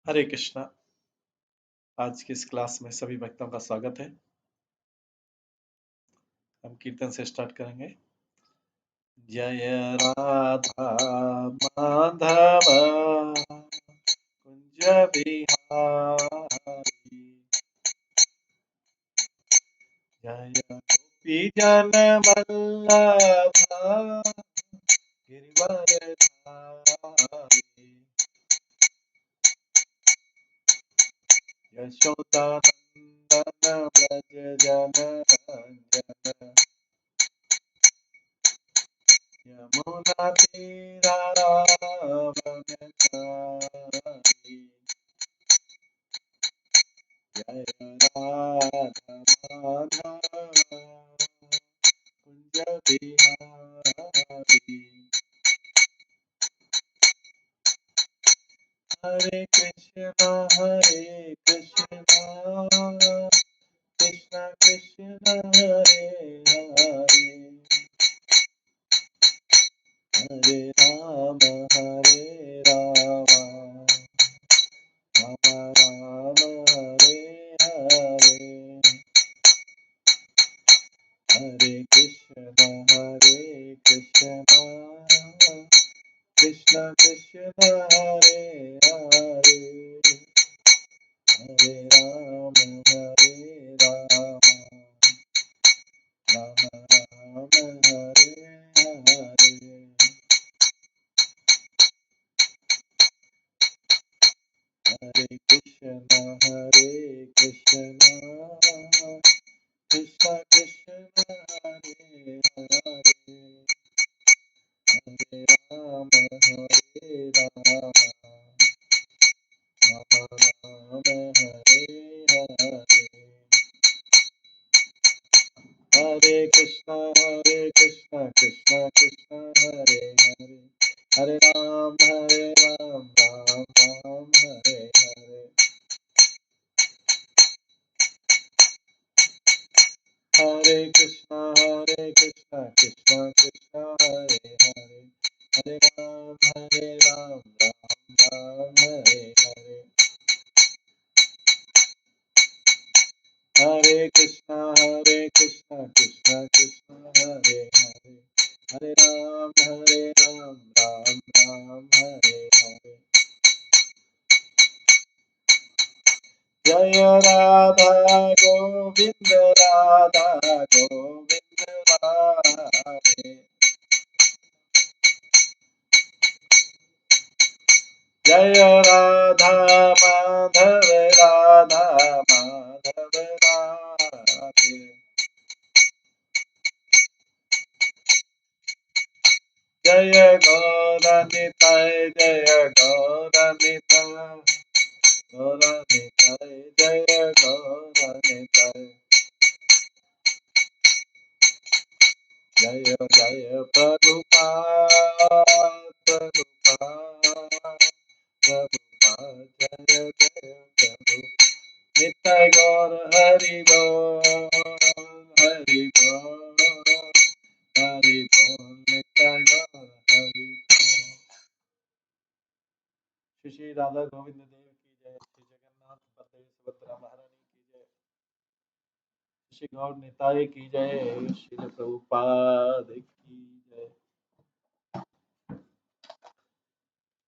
हरे कृष्णा। आज की इस क्लास में सभी भक्तों का स्वागत है। हम कीर्तन से स्टार्ट करेंगे। जय राधा माधव कुंज बिहारी, जय गोपी जन वल्लभ गिरिवरधारी, यशोदानंदन व्रज जन रंजन, यमुना तीरावनचारी, जय राधा माधव कुंज बिहारी। हरे कृष्णा कृष्णा कृष्णा हरे हरे, हरे राम राम राम हरे हरे, हरे कृष्णा कृष्णा कृष्णा हरे हरे, हरे राम राम राम हरे हरे, हरे कृष्णा कृष्णा कृष्णा हरे हरे, हरे राम राम राम हरे हरे, हरे कृष्णा कृष्णा कृष्णा हरे हरे, हरे राम राम राम हरे हरे, हरे कृष्णा कृष्णा कृष्णा हरे हरे, हरे राम राम राम हरे हरे, हरे कृष्णा कृष्णा कृष्णा हरे हरे, हरे राम राम हरे हरे, जय राधा गोविंद राधे, जय राधा माधव राधे, जय गौरनिताय जय गौरनिताय, गौरनिताय जय गौरनिताय, जय जय प्रभुपाद जय जय प्रभु, निताय गौर हरि बोल हरि बोल हरि बोल, निताय गौर हरि बोल। श्री श्री राधा गोविंद देव की जय, श्री जगन्नाथ बलदेव सुभद्रा महारानी की जय, श्री गौर निताय की जय, श्री प्रभुपाद की जय।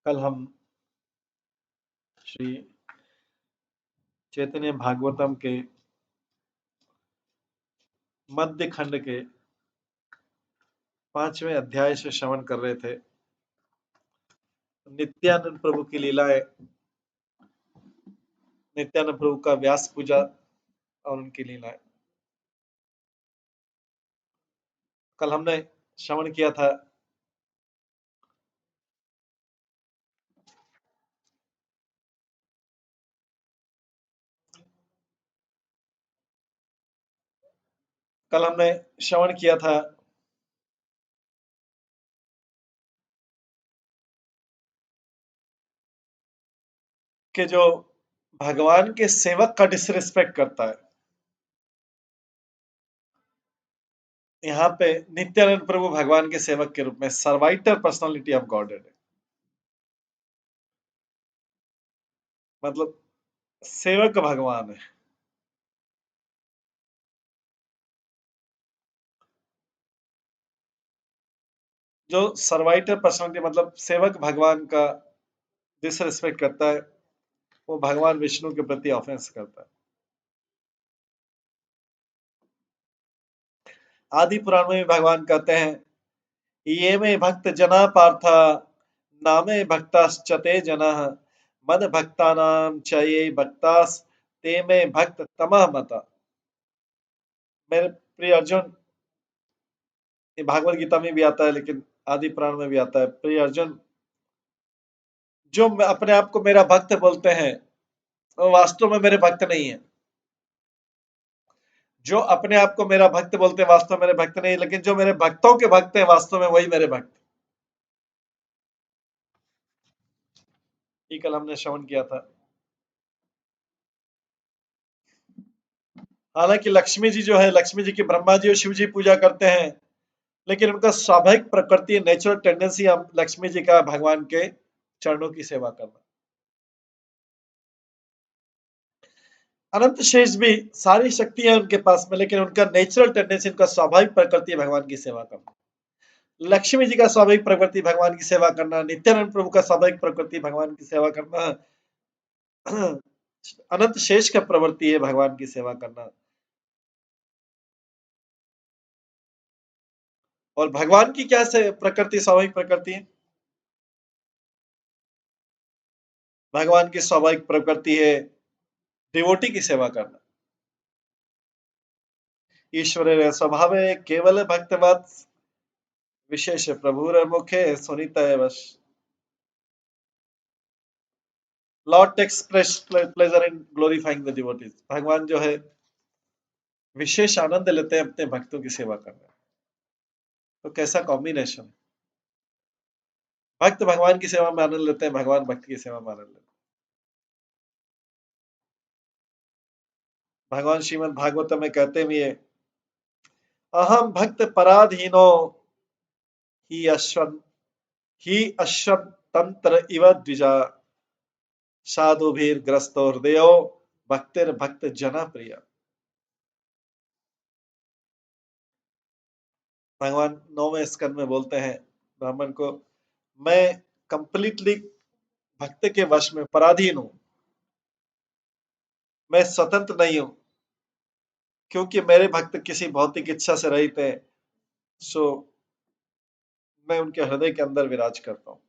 कल हम श्री चैतन्य भागवतम के मध्य खंड के 5वें अध्याय से श्रवण कर रहे थे। नित्यानंद प्रभु की लीलाएं, नित्यानंद प्रभु का व्यास पूजा और उनकी लीलाएं। कल हमने श्रवण किया था कि जो भगवान के सेवक का डिसरिस्पेक्ट करता है, यहाँ पे नित्यानंद प्रभु भगवान के सेवक के रूप में सर्वाइटर पर्सनालिटी ऑफ गॉड है। मतलब सेवक भगवान है। जो सर्वाइटर पर्सनालिटी मतलब सेवक भगवान का डिसरिस्पेक्ट करता है, वो भगवान विष्णु के प्रति ऑफेंस करता है। आदि पुराण में भी भगवान कहते हैं, ये में भक्त जना पार्थ नामे भक्ताश्चते जनः मद भक्तानाम च ये भक्तास ते में भक्त तमः मता। मेरे प्रिय अर्जुन, ये भागवत गीता में भी आता है लेकिन आदि पुराण में भी आता है, प्रिय अर्जुन, जो अपने आप को मेरा भक्त बोलते हैं वो वास्तव में मेरे भक्त नहीं है। जो अपने आप को मेरा भक्त बोलते हैं वास्तव में मेरे भक्त नहीं, लेकिन जो मेरे भक्तों के भक्त हैं वास्तव में वही मेरे भक्त। ये कल हमने श्रवण किया था। हालांकि लक्ष्मी जी जो है, लक्ष्मी जी की ब्रह्मा जी और शिव जी पूजा करते हैं, लेकिन उनका स्वाभाविक प्रकृति नेचुरल टेंडेंसी लक्ष्मी जी का भगवान के चरणों की सेवा करना। अनंत शेष भी सारी शक्तियां उनके पास में, लेकिन उनका नेचुरल टेंडेंसी, उनका स्वाभाविक प्रकृति भगवान की सेवा करना। लक्ष्मी जी का स्वाभाविक प्रकृति भगवान की सेवा करना, नित्यानंद प्रभु का स्वाभाविक प्रकृति भगवान की सेवा करना, अनंत शेष का प्रवृत्ति है भगवान की सेवा करना। और भगवान की क्या से प्रकृति, स्वाभाविक प्रकृति है? भगवान की स्वाभाविक प्रकृति है डिवोटी की सेवा करना। ईश्वर स्वभावे केवल भक्तवत् विशेष प्रभुर मुखे सुनित वश। Lord takes pleasure in glorifying the devotees. भगवान जो है विशेष आनंद लेते हैं अपने भक्तों की सेवा करने में। तो कैसा कॉम्बिनेशन है। भक्त भगवान की सेवा में आनंद लेते हैं, भगवान भक्त की सेवा में आनंद लेते हैं। भगवान श्रीमद् भागवत में कहते भी है, अहम भक्त पराधीनो ही अश्व ही अश्वतंत्र इव द्विजा साधुभीर ग्रस्तो हृदयो भक्तिर भक्त जना प्रिय। भगवान 9वें स्कंद में बोलते हैं ब्राह्मण को, मैं कंप्लीटली भक्त के वश में पराधीन हूं, मैं स्वतंत्र नहीं हूं, क्योंकि मेरे भक्त किसी भौतिक इच्छा से रहित है, सो मैं उनके हृदय के अंदर विराज करता हूं।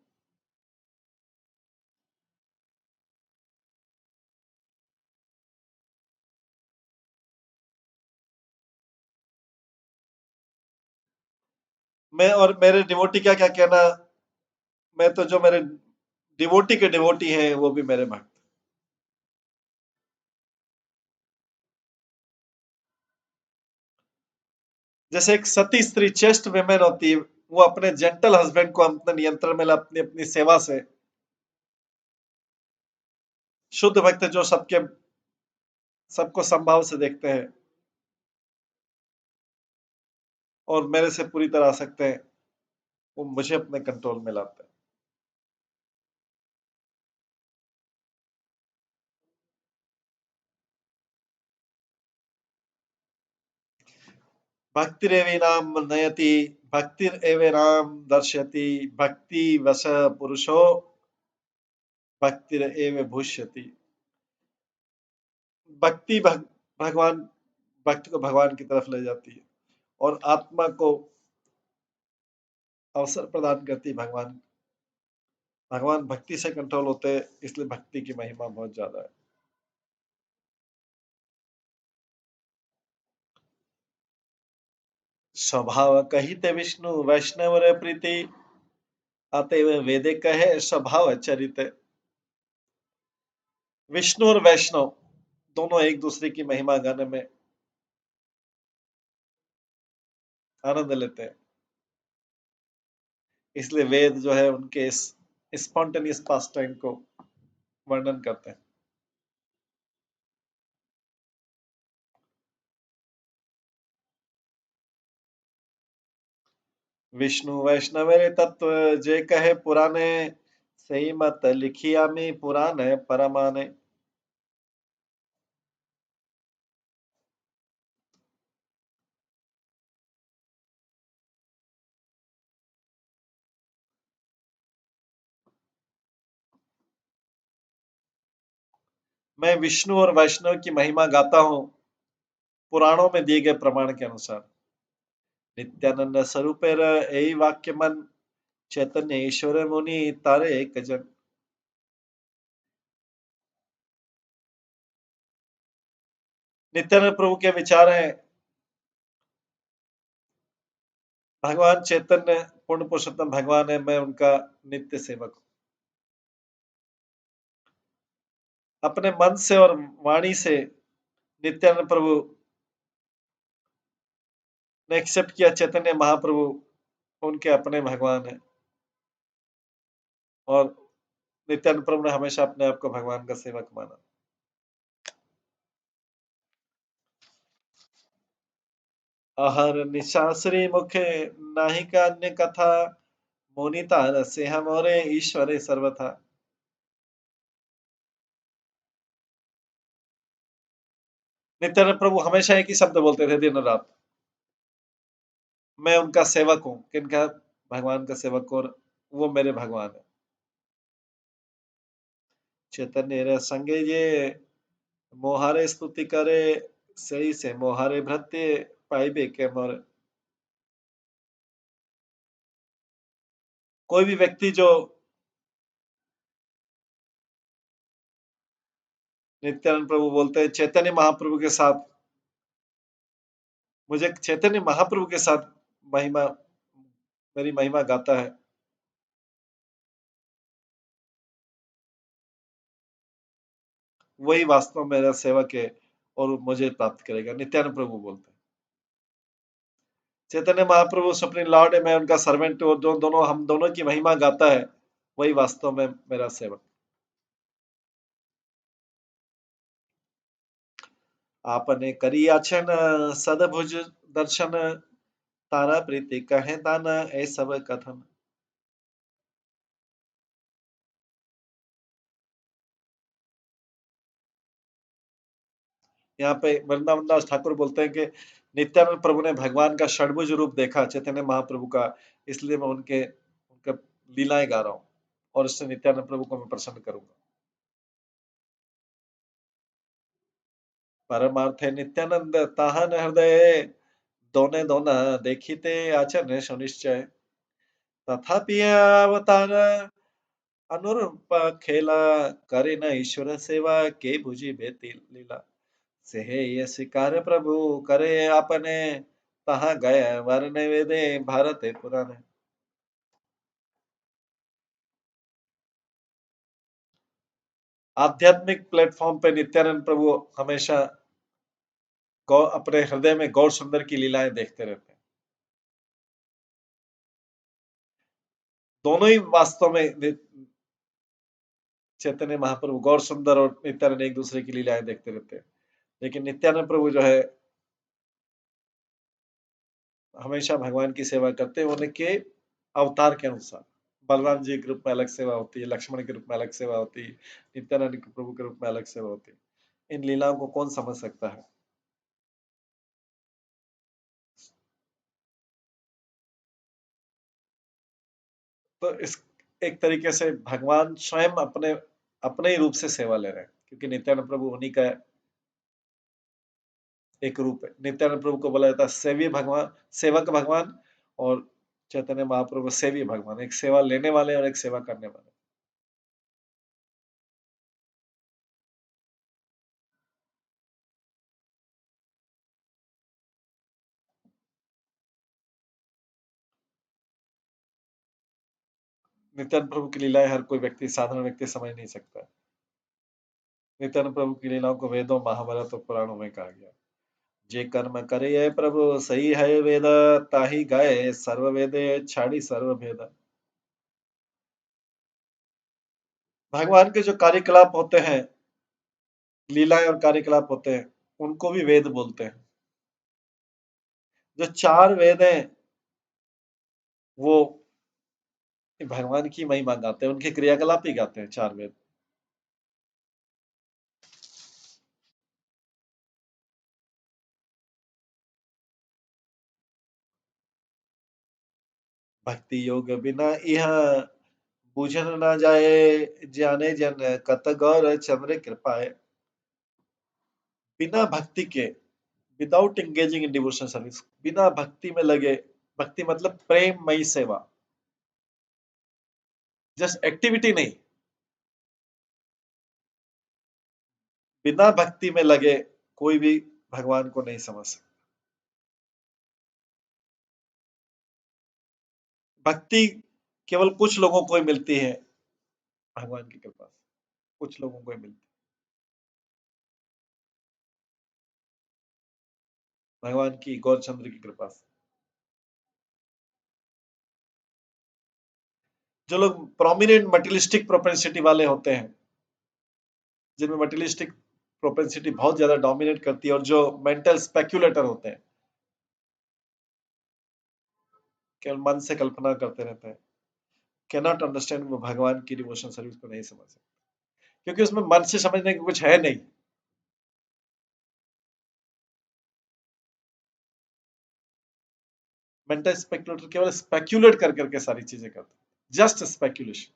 मैं और मेरे डिवोटी क्या क्या कहना, मैं तो जो मेरे डिवोटी के डिवोटी हैं वो भी मेरे भक्त। जैसे एक सती स्त्री, चेस्ट विमेन होती है, वो अपने जेंटल हस्बैंड को अपने नियंत्रण में अपनी अपनी सेवा से, शुद्ध भक्त जो सबके सबको संभाव से देखते हैं और मेरे से पूरी तरह आ सकते हैं, वो मुझे अपने कंट्रोल में लाते हैं। भक्तिरेवेनाम नयति भक्तिरेवेनाम दर्शयति भक्ति वश पुरुषो भक्तिरेव भूष्यति। भक्ति भगवान भक्त को भगवान की तरफ ले जाती है और आत्मा को अवसर प्रदान करती है। भगवान भगवान भक्ति से कंट्रोल होते हैं, इसलिए भक्ति की महिमा बहुत ज्यादा है। स्वभाव कहिते विष्णु वैष्णव रे प्रीति अतएव वेदे कहे स्वभाव चरित। विष्णु और वैष्णव दोनों एक दूसरे की महिमा गाने में आनंद लेते हैं, इसलिए वेद जो है उनके इस स्पॉन्टेनियस पास टाइम को वर्णन करते हैं। विष्णु वैष्णव रे तत्व जे कहे पुराने, सही मत लिखिया में पुराण परमाने। मैं विष्णु और वैष्णव की महिमा गाता हूँ पुराणों में दिए गए प्रमाण के अनुसार। नित्यानंद स्वरूपेर यही वाक्य मन चैतन्य ईश्वर मुनि तारे एक जन। नित्यानंद प्रभु के विचार हैं, भगवान चैतन्य पूर्ण पुरुषोत्तम भगवान है, मैं उनका नित्य सेवक हूँ। अपने मन से और वाणी से नित्यानंद प्रभु ने एक्सेप्ट किया चैतन्य महाप्रभु उनके अपने भगवान है, और नित्यानंद प्रभु ने हमेशा अपने आप को भगवान का सेवक माना। आहार निशास्त्री मुखे नाहिका अन्य कथा मोनिता रसे मोरे ईश्वरे सर्वथा। नित्यानंद प्रभु हमेशा एक ही शब्द बोलते थे दिन और रात, मैं उनका सेवक हूँ। किनका? भगवान का सेवक, और वो मेरे भगवान है। चैतन्य रे संगे ये मोहारे स्तुति करे सही से मोहारे भृत्य पाइबे के मोरे। कोई भी व्यक्ति जो नित्यानंद प्रभु बोलते हैं चैतन्य महाप्रभु के साथ, मुझे चैतन्य महाप्रभु के साथ महिमा, मेरी महिमा गाता है, वही वास्तव में मेरा सेवक है और मुझे प्राप्त करेगा। नित्यानंद प्रभु बोलते हैं। चैतन्य महाप्रभु सुप्रीम लॉर्ड है, मैं उनका सर्वेंट हूँ, और जो दोनों हम दोनों की महिमा गाता है वही वास्तव में मेरा सेवक। आपने करी आछन सदभुज दर्शन तारा प्रीति कहे दाना ए सब कथन। यहाँ पे वृंदावन दास ठाकुर बोलते हैं कि नित्यानंद प्रभु ने भगवान का षडभुज रूप देखा चैतन्य महाप्रभु का, इसलिए मैं उनके उनका लीलाएं गा रहा हूँ, और इससे नित्यानंद प्रभु को मैं प्रसन्न करूंगा। परमार्थ है नित्यानंद ताहन हृदय दोने दोना देखिते आचरण सुनिश्चय। तथापि अवतार अनुरूप खेला करे न ईश्वर सेवा के बुझी बेती लीला। सेहे ये स्वीकार प्रभु करे आपने तहाँ गए वरने वेदे भारत पुराने। आध्यात्मिक प्लेटफॉर्म पे नित्यानंद प्रभु हमेशा अपने हृदय में गौर सुंदर की लीलाएं देखते रहते हैं। दोनों ही वास्तव में चैतन्य महाप्रभु गौर सुंदर और नित्यानंद एक दूसरे की लीलाएं देखते रहते हैं, लेकिन नित्यानंद प्रभु जो है हमेशा भगवान की सेवा करते हैं, उनके अवतार के अनुसार। बलराम जी के रूप में अलग सेवा होती है, लक्ष्मण के रूप में अलग सेवा होती है, नित्यानंद प्रभु के रूप में अलग सेवा होती है। इन लीलाओं को कौन समझ सकता है? तो इस एक तरीके से भगवान स्वयं अपने अपने ही रूप से सेवा ले रहे हैं, क्योंकि नित्यानंद प्रभु उन्हीं का एक रूप है। नित्यानंद प्रभु को बोला जाता है सेवी भगवान, सेवक भगवान, और चैतन्य महाप्रभु सेवी भगवान, एक सेवा लेने वाले और एक सेवा करने वाले। नित्यानंद प्रभु की लीलाएं हर कोई व्यक्ति, साधारण व्यक्ति समझ नहीं सकता। नित्यानंद प्रभु की लीलाओं को वेदों महाभारत और पुराणों में कहा गया। जे कर्म करे है प्रभु सही है वेद ताही गाए सर्व वेदे छाड़ी सर्व भेद। भगवान के जो कार्यकलाप होते हैं, लीलाएं और कार्यकलाप होते हैं, उनको भी वेद बोलते हैं। जो चार वेद हैं वो भगवान की महिमा गाते हैं, उनके क्रियाकलाप ही गाते हैं चार वेद। भक्ति योग बिना यह बूझन ना जाए, जाने जन कत गौर चंद्र कृपाए। बिना भक्ति के, without engaging in devotional service, बिना भक्ति में लगे, भक्ति मतलब प्रेममयी सेवा, जस्ट एक्टिविटी नहीं, बिना भक्ति में लगे कोई भी भगवान को नहीं समझ सकता। भक्ति केवल कुछ लोगों को ही मिलती है, भगवान की कृपा से कुछ लोगों को ही मिलती है, भगवान की गौरचंद्र की कृपा से। जो लोग प्रोमिनेंट मटेरियलिस्टिक प्रोपेंसिटी वाले होते हैं, जिनमें मटेरियलिस्टिक प्रोपेंसिटी बहुत ज्यादा डोमिनेट करती है, और जो मेंटल स्पेक्युलेटर होते हैं, केवल मन से कल्पना करते रहते हैं, कैन नॉट अंडरस्टैंड, वो भगवान की डिवोशनल सर्विस को नहीं समझ सकते, क्योंकि उसमें मन से समझने का कुछ है नहीं। मेंटल स्पेक्युलेटर केवल स्पेक्युलेट कर करके सारी चीजें करते हैं, just speculation.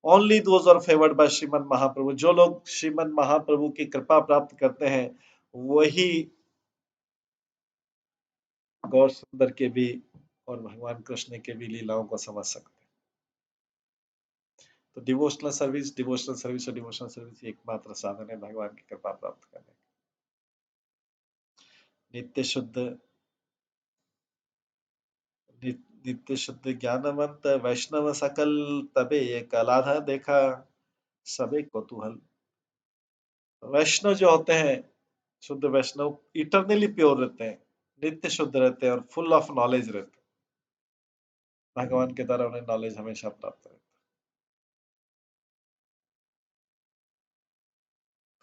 Only those are favoured by Shrimad Mahaprabhu, जो लोग श्रीमद महाप्रभु की कृपा प्राप्त करते हैं, वही गौर सुंदर के भी और भगवान कृष्ण के भी लीलाओं को समझ सकते हैं। तो डिवोशनल सर्विस, डिवोशनल सर्विस और डिवोशनल सर्विस एकमात्र साधन है भगवान की कृपा प्राप्त करने का। नित्य शुद्ध, नित्य शुद्ध ज्ञानवंत वैष्णव सकल, तबे ये कलाधा देखा सबे कौतूहल। वैष्णव जो होते हैं, शुद्ध वैष्णव इटरनली प्योर रहते हैं, नित्य शुद्ध रहते हैं और फुल ऑफ नॉलेज रहते हैं, भगवान के द्वारा उन्हें नॉलेज हमेशा प्राप्त रहती है।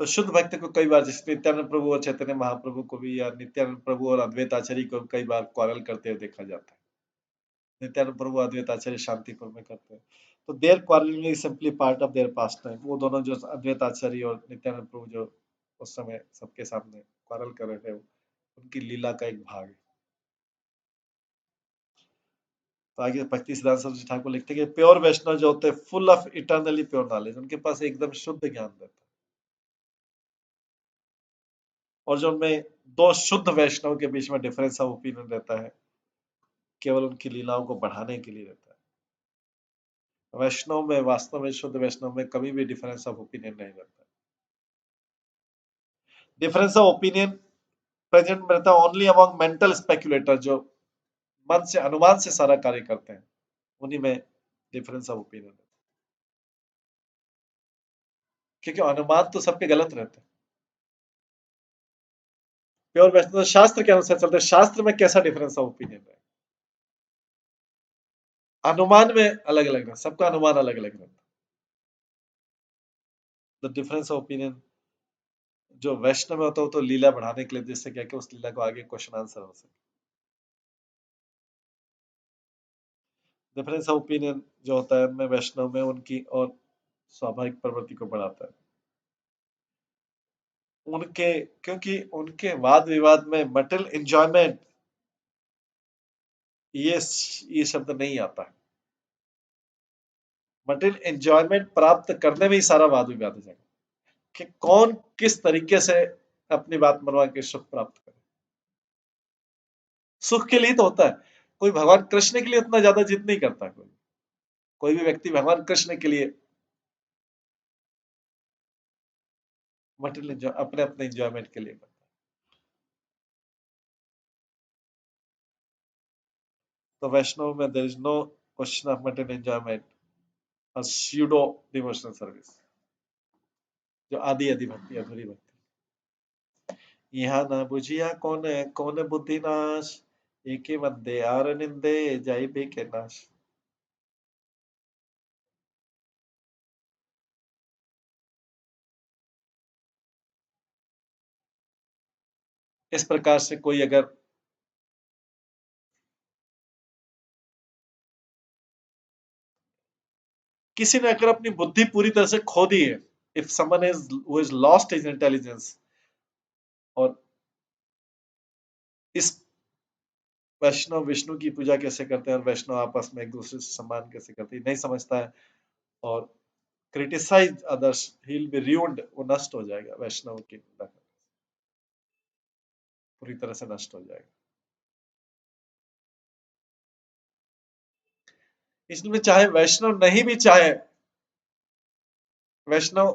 तो शुद्ध भक्त को कई बार, जैसे नित्यानंद प्रभु और चैतन्य महाप्रभु को भी, या नित्यानंद प्रभु और अद्वैत आचार्य को कई बार क्वारल करते हुए देखा जाता है। नित्यानंद प्रभु अद्वैत आचार्य शांतिपुर में करते हैं, तो their quarrelling is simply part of their pastime. वो दोनों जो अद्वैत आचार्य और नित्यानंद प्रभु जो उस समय सबके सामने क्वारल कर रहे थे, उनकी लीला का एक भाग है। तो आगे भक्ति सिद्धांत सरस्वती ठाकुर लिखते हैं कि प्योर वैष्णव जो होते हैं, full of eternally pure knowledge, उनके पास एकदम शुद्ध ज्ञान रहता है। और जो उनमें दो शुद्ध वैष्णव के बीच में डिफरेंस ऑफ ओपिनियन रहता है, केवल उनकी लीलाओं को बढ़ाने के लिए रहता है। वैष्णव में, वास्तव में शुद्ध वैष्णव में कभी भी डिफरेंस ऑफ ओपिनियन नहीं रहता। डिफरेंस ऑफ ओपिनियन प्रेजेंट में रहता है ओनली अमंग मेंटल स्पेक्युलेटर, जो मन से, अनुमान से सारा कार्य करते हैं, उन्हीं में डिफरेंस ऑफ ओपिनियन है। क्योंकि अनुमान तो सबके गलत रहते हैं। प्योर वैष्णव शास्त्र के अनुसार चलते हैं, शास्त्र में कैसा डिफरेंस ऑफ ओपिनियन है, अनुमान में अलग अलग है, सबका अनुमान अलग अलग रहता है। द डिफरेंस ऑफ ओपिनियन जो वैष्णव में होता है, वो तो लीला बढ़ाने के लिए, जिससे क्या कि उस लीला को आगे क्वेश्चन आंसर हो सके। डिफरेंस ऑफ ओपिनियन जो होता है उनमें, वैष्णव में, उनकी और स्वाभाविक प्रवृत्ति को बढ़ाता है। उनके, क्योंकि उनके वाद विवाद में मटेरियल एंजॉयमेंट, ये शब्द नहीं आता है। मटेरियल एंजॉयमेंट प्राप्त करने में ही सारा वाद विवाद हो जाएगा, कि कौन किस तरीके से अपनी बात मनवा के सुख प्राप्त करे। सुख के लिए तो होता है, कोई भगवान कृष्ण के लिए उतना ज्यादा जिद नहीं करता। कोई भी व्यक्ति भगवान कृष्ण के लिए मटेरियल अपने अपने एंजॉयमेंट के लिए करता है। तो वैष्णव में there is no question of material enjoyment, और स्यूडो डिवोशनल सर्विस, जो आदि आदि भक्ति, अधूरी भक्ति। यहाँ न बुझिया कौन कौन बुद्धि नाश, एके वंदे आर निंदे जाई बे के नाश। इस प्रकार से कोई अगर, किसी ने अगर अपनी बुद्धि पूरी तरह से खो दी है, if someone is who is lost his intelligence, और इस वैष्णव विष्णु की पूजा कैसे करते हैं और वैष्णव आपस में एक दूसरे से सम्मान कैसे करते हैं नहीं समझता है, और criticise others, he will be ruined, वो नष्ट हो जाएगा वैष्णव की निंदा करने से, पूरी तरह से नष्ट हो जाएगा। इसलिए चाहे वैष्णव नहीं भी चाहे, वैष्णव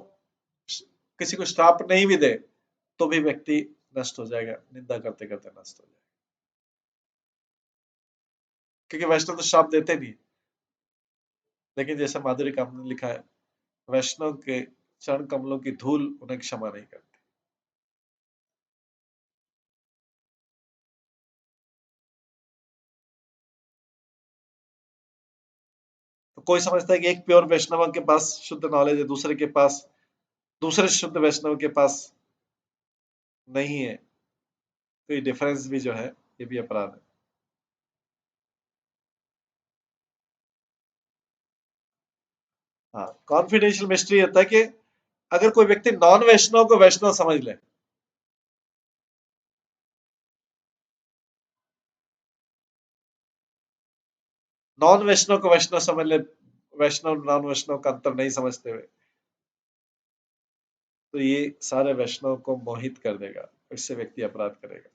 किसी को श्राप नहीं भी दे, तो भी व्यक्ति नष्ट हो जाएगा, निंदा करते करते नष्ट हो जाएगा, क्योंकि वैष्णव तो श्राप देते नहीं। लेकिन जैसे माधुरी कामत ने लिखा है, वैष्णव के चरण कमलों की धूल उन्हें क्षमा नहीं करती। तो कोई समझता है कि एक प्योर वैष्णव के पास शुद्ध नॉलेज है, दूसरे के पास, दूसरे शुद्ध वैष्णव के पास नहीं है, तो ये डिफरेंस भी जो है ये भी अपराध है। हाँ, कॉन्फिडेंशियल मिस्ट्री होता है कि अगर कोई व्यक्ति नॉन वैष्णव को वैष्णव समझ ले, नॉन वैष्णव को वैष्णव समझ ले, वैष्णव नॉन वैष्णव का अंतर नहीं समझते हुए, तो ये सारे वैष्णव को मोहित कर देगा, इससे व्यक्ति अपराध करेगा।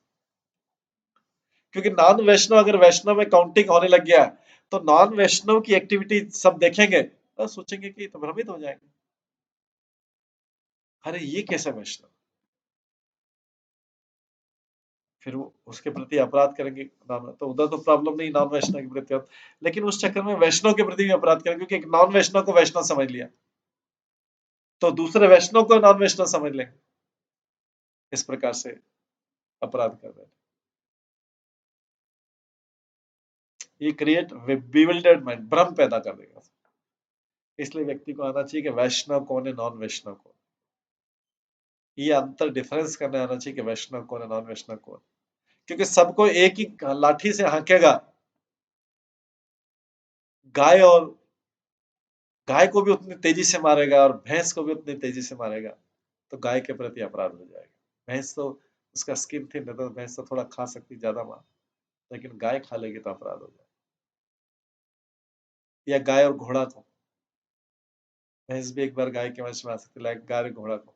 क्योंकि नॉन वैष्णव अगर वैष्णव में काउंटिंग होने लग गया, तो नॉन वैष्णव की एक्टिविटी सब देखेंगे और सोचेंगे कि तो भ्रमित हो जाएंगे, अरे ये कैसे वैष्णव, फिर वो उसके प्रति अपराध करेंगे। तो उधर तो प्रॉब्लम नहीं नॉन वैष्णव के प्रति, लेकिन उस चक्कर में वैष्णव के प्रति भी अपराध करेंगे, क्योंकि एक नॉन वैष्णव को वैष्णव समझ लिया, तो दूसरे वैष्णव को नॉन वैष्णव समझ लेंगे, इस प्रकार से अपराध कर रहे हैं। ये क्रिएट बिविल्डर्ड माइंड, भ्रम पैदा कर देगा। इसलिए व्यक्ति को आना चाहिए कि वैष्णव कौन है, नॉन वैष्णव कौन, ये अंतर डिफरेंस करने आना चाहिए कि वैष्णव कौन है, नॉन वैष्णव कौन, क्योंकि सबको एक ही लाठी से हाँकेगा, गाय और गाय को भी उतनी तेजी से मारेगा और भैंस को भी उतनी तेजी से मारेगा, तो गाय के प्रति अपराध हो जाएगा। भैंस तो उसका स्किन थिन रहता, तो भैंस तो थोड़ा खा सकती ज्यादा मार, लेकिन गाय खा लेगी तो अपराध हो जाएगा। या गाय और घोड़ा को, भैंस भी एक बार गाय के वंश में आ सकती है, गाय और घोड़ा को,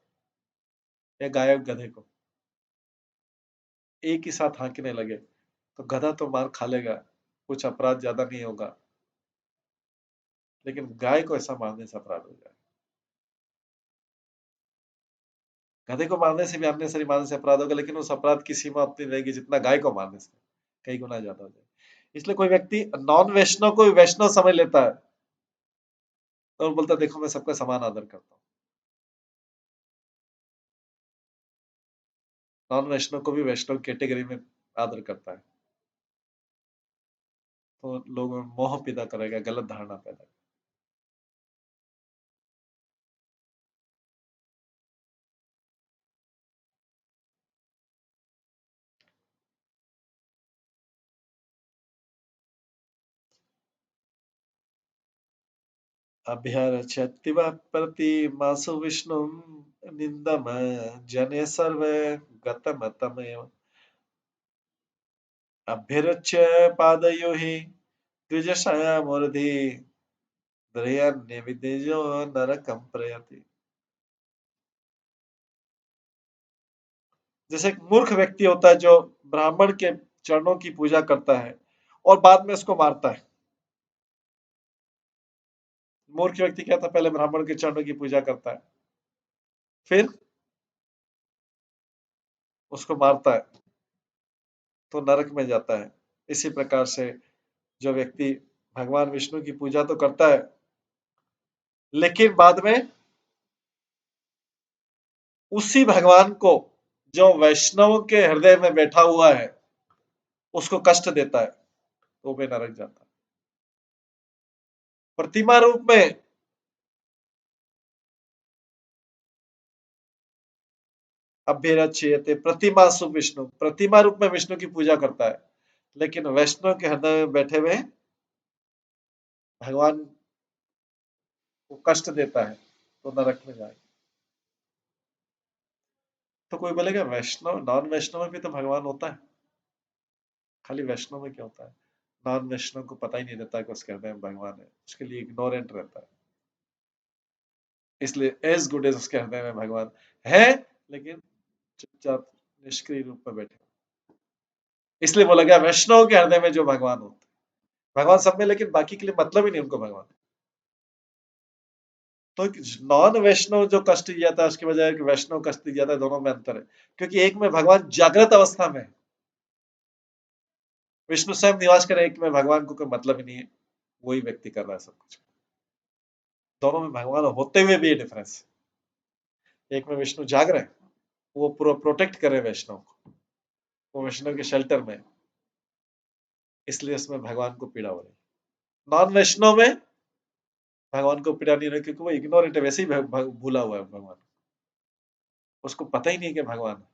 या गाय और गधे को एक ही साथ हाँकने लगे, तो गधा तो मार खा लेगा, कुछ अपराध ज्यादा नहीं होगा, लेकिन गाय को ऐसा मारने से अपराध हो जाएगा। गधे को मारने से भी अननेसरी मारने से अपराध होगा, लेकिन उस अपराध की सीमा उतनी रहेगी जितना गाय को मारने से कई गुना ज्यादा हो जाएगा। इसलिए कोई व्यक्ति नॉन वैष्णव को वैष्णव समझ लेता है और बोलता है देखो मैं सबका समान आदर करता हूँ, नॉन वैष्णव को भी वैष्णव कैटेगरी में आदर करता है, तो लोगों में मोह पैदा करेगा, गलत धारणा पैदा करेगा। अभ्यर्चति वा प्रतिमासु विष्णुं निन्दम जने सर्वे गतमतमेव, अभ्यर्च्य पादयो हि द्विजशयमूर्धि ध्रियन्निविदिजो नरकं प्रयति। जैसे एक मूर्ख व्यक्ति होता है जो ब्राह्मण के चरणों की पूजा करता है और बाद में उसको मारता है। मूर्ख व्यक्ति क्या था, पहले ब्राह्मण के चरणों की पूजा करता है, फिर उसको मारता है, तो नरक में जाता है। इसी प्रकार से जो व्यक्ति भगवान विष्णु की पूजा तो करता है, लेकिन बाद में उसी भगवान को जो वैष्णव के हृदय में बैठा हुआ है उसको कष्ट देता है, तो वे नरक जाता है। प्रतिमा रूप में अभ्यर्च्यते प्रतिमासु विष्णु, प्रतिमा रूप में विष्णु की पूजा करता है, लेकिन वैष्णव के हृदय में बैठे हुए भगवान को कष्ट देता है, तो नरक में जाएगा। तो कोई बोलेगा वैष्णव नॉन वैष्णव में भी तो भगवान होता है, खाली वैष्णव में क्या होता है? नॉन वैष्णव को पता ही नहीं रहता कि उसके हृदय में भगवान है, उसके लिए इग्नोरेंट रहता है। इसलिए एज गुड एज उसके हृदय में भगवान है, लेकिन चुपचाप निष्क्रिय रूप में बैठे। इसलिए बोला गया वैष्णव के हृदय में जो भगवान होते, भगवान सब में, लेकिन बाकी के लिए मतलब ही नहीं उनको भगवान। तो नॉन वैष्णव जो कष्ट दिया था उसकी बजाय वैष्णव कष्ट दिया था, दोनों में अंतर है, क्योंकि एक में भगवान जागृत अवस्था में, विष्णु स्वयं निवास करे, एक में भगवान को कोई मतलब ही नहीं है, वही व्यक्ति कर रहा है सब कुछ। दोनों में भगवान होते हुए भी ये डिफरेंस, एक में विष्णु जाग रहे, वो पूरा प्रोटेक्ट करे वैष्णव को, वो वैष्णव के शेल्टर में, इसलिए उसमें भगवान को पीड़ा हो रही। नॉन वैष्णव में भगवान को पीड़ा नहीं हो रही, क्योंकि वो इग्नोरेंट है, वैसे ही भूला हुआ है भगवान, उसको पता ही नहीं कि भगवान।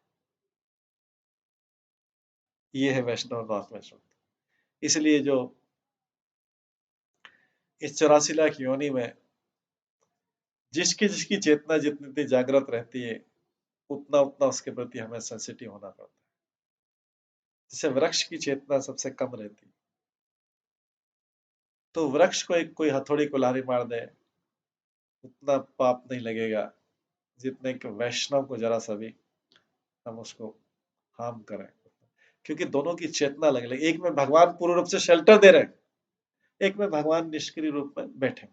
ये है वैष्णव नॉन वैष्णव। इसलिए जो इस 84 लाख योनि में जिसकी जिसकी चेतना जितनी जागृत रहती है, उतना उतना उसके प्रति हमें सेंसिटिव होना पड़ता है। जैसे वृक्ष की चेतना सबसे कम रहती है, तो वृक्ष को एक कोई हथौड़ी कुल्हाड़ी मार दे, उतना पाप नहीं लगेगा जितने कि वैष्णव को जरा सा भी हम उसको हार्म करें, क्योंकि दोनों की चेतना अलग अलग, एक में भगवान पूर्ण रूप से शेल्टर दे रहे हैं, एक में भगवान निष्क्रिय रूप में बैठे,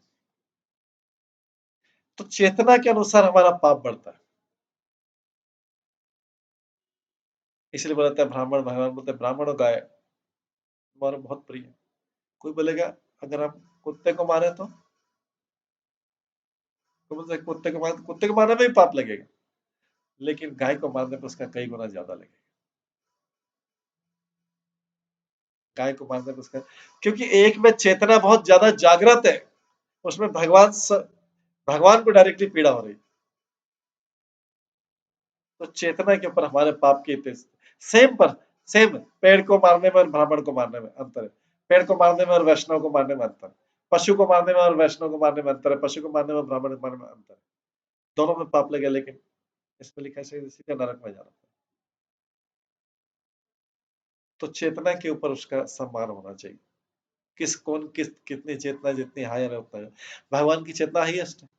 तो चेतना के अनुसार हमारा पाप बढ़ता है। इसलिए बोलते हैं ब्राह्मण, भगवान बोलते हैं ब्राह्मण और गाय हमारा बहुत प्रिय है। कोई बोलेगा अगर हम कुत्ते को मारे तो बोलते हैं कुत्ते को मारे, कुत्ते को मारने में भी पाप लगेगा, लेकिन गाय को मारने पर उसका कई गुना ज्यादा लगेगा। गाय को मारने पर उसका, क्योंकि एक में चेतना बहुत ज्यादा जागृत है, उसमें भगवान को डायरेक्टली पीड़ा हो रही, तो चेतना के ऊपर हमारे पाप की सेम पर सेम, पेड़ को मारने में और ब्राह्मण को मारने में अंतर है, पेड़ को मारने में और वैष्णव को मारने में अंतर है, पशु को मारने में और वैष्णव को मारने में अंतर है, पशु को मारने में ब्राह्मण को मारने में अंतर है, दोनों में पाप लगे, लेकिन इसमें लिखा है सीधे नरक में जाना। तो चेतना के ऊपर उसका सम्मान होना चाहिए, किस कौन किस कितनी चेतना जितनी हायर है उतना भगवान की चेतना हाईएस्ट है।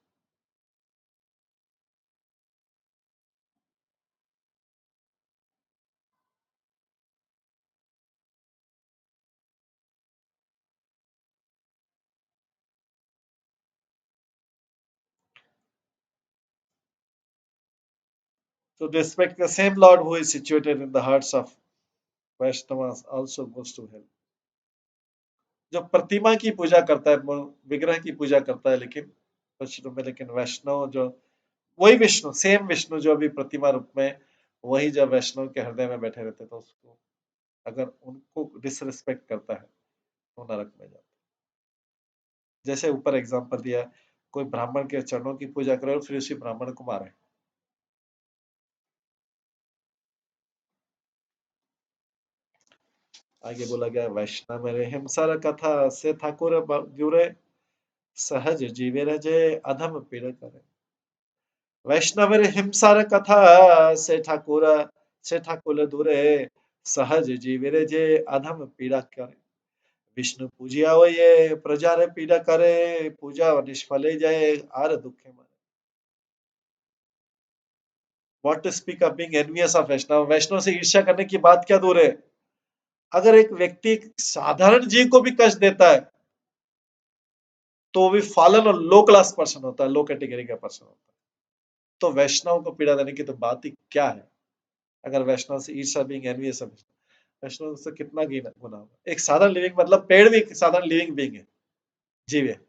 So respect the same Lord who is situated in the hearts of Vaishnavas also goes to hell. जो प्रतिमा की पूजा करता है, विग्रह की पूजा करता है, लेकिन वैष्णव में, लेकिन वैष्णव जो वही विष्णु, सेम विष्णु जो अभी प्रतिमा रूप में, वही जब वैष्णव के हृदय में बैठे रहते तो उसको अगर उनको डिसरिस्पेक्ट करता है तो नरक में जाता है। जैसे ऊपर एग्जांपल दिया, कोई ब्राह्मण के चरणों की पूजा करे और फिर उसी ब्राह्मण को मारे। आगे बोला गया वैष्णव मेरे हिंसार कथा से ठाकुर जुरे सहज जीवे रजे अधम पीड़ करे। वैष्णव हिंसार कथा से ठाकुर दूरे सहज जीवे रजे अधम पीड़ा करे। विष्णु पूजिया हो ये प्रजा रे पीड़ा करे, पूजा निष्फले जाए आर दुखे मरे। What to speak of being envious of Vaishnava, Vaishnava से ईर्ष्या करने की बात क्या दूर है। अगर एक व्यक्ति साधारण जीव को भी कष्ट देता है तो वो भी फॉलन और लो क्लास पर्सन होता है, लो कैटेगरी का पर्सन होता है, तो वैष्णव को पीड़ा देने की तो बात ही क्या है। अगर वैष्णव से ईर्ष्या बीइंग एनवियस, वैष्णव से कितना गुना होगा। एक साधारण लिविंग, मतलब पेड़ भी एक साधारण लिविंग बीइंग है, जीव है।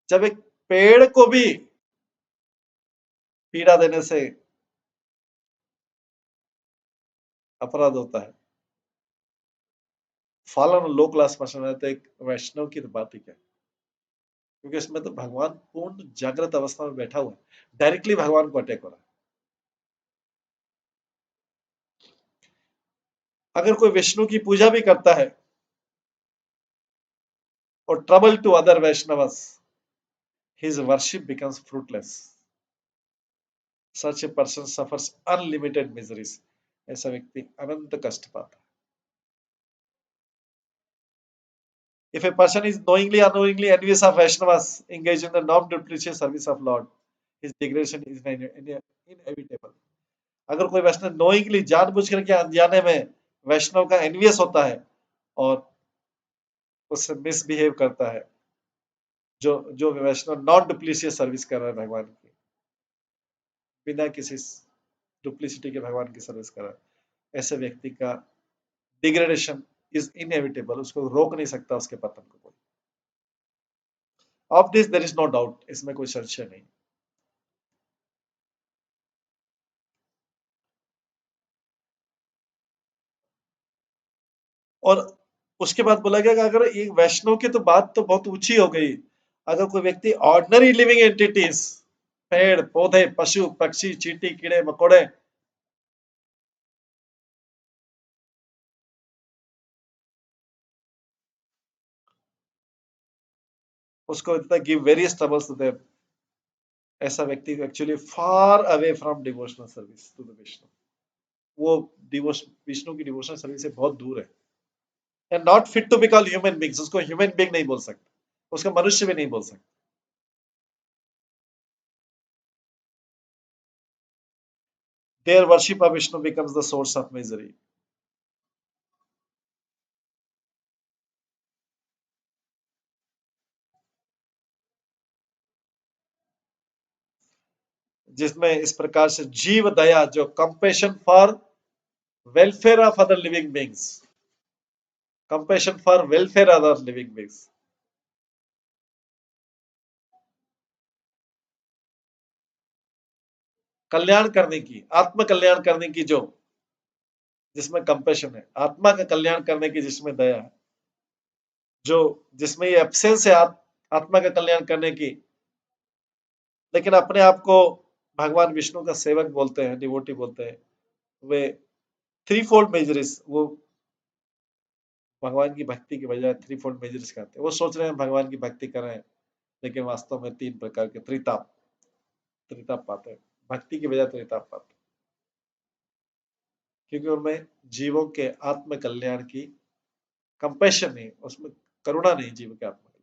जब एक पेड़ को भी पीड़ा देने से अपराध होता है, फॉलन लो क्लास पर्सन है, तो एक वैष्णव की तो बात ही क्या है। क्योंकि इसमें तो भगवान पूर्ण जागृत अवस्था में बैठा हुआ है, डायरेक्टली भगवान को अटैक हो रहा है। अगर कोई विष्णु की पूजा भी करता है और trouble to other Vaishnavas, his worship becomes fruitless. Such a person suffers unlimited miseries. ऐसा व्यक्ति अनंत कष्ट पाता है। If a person is knowingly or unknowingly envious of Vaishnavas engaged in the non-duplicitous service of Lord, his degradation is inevitable. अगर कोई वैष्णव knowingly जानबूझ करके अनजाने में वैष्णव का एनवियस होता है और उससे मिसबिहेव करता है, जो जो वैष्णव नॉन डुप्लीसियस सर्विस कर रहा है भगवान की, बिना किसी डुप्लीसिटी के भगवान की सर्विस कर रहा है, ऐसे व्यक्ति का डिग्रेडेशन इज इनएविटेबल, उसको रोक नहीं सकता उसके पतन को कोई। Of this there is no doubt, इसमें कोई संशय नहीं। और उसके बाद बोला गया कि अगर एक वैष्णव की तो बात तो बहुत ऊंची हो गई, अगर कोई व्यक्ति ऑर्डिनरी लिविंग एंटिटीज, पेड़ पौधे पशु पक्षी चींटी कीड़े मकोड़े, उसको इतना give various troubles to them, ऐसा व्यक्ति actually far away from devotional service to the Vishnu, वो डिवोश विष्णु की डिवोशनल सर्विस से बहुत दूर है, and not fit to be called human beings, उसको ह्यूमन बींग नहीं बोल सकते, उसका मनुष्य भी नहीं बोल सकते। Their worship of Vishnu becomes the source of misery. जिसमें इस प्रकार से जीव दया, जो compassion for welfare of other living beings, compassion for welfare other living beings, कल्याण करने की, आत्म कल्याण करने की, जो जिसमें कंपेशन है, आत्मा का कल्याण करने की जिसमें दया है, जो जिसमें ये एब्सेंस है आत्मा का कल्याण करने की, लेकिन अपने आप को भगवान विष्णु का सेवक बोलते हैं, डिवोटी बोलते हैं, वे थ्री फोल्ड मेजर्स, वो भगवान की भक्ति की बजाय थ्री फोल्ड मेजर्स करते हैं, वो सोच रहे हैं भगवान की भक्ति कर रहे हैं, लेकिन वास्तव में तीन प्रकार के त्रिताप त्रिताप पाते हैं, भक्ति की बजाय त्रिताप पाते हैं, क्योंकि उनमें जीवों के आत्म कल्याण की कंपैशन नहीं, उसमें करुणा नहीं, जीव के आत्म कल्याण।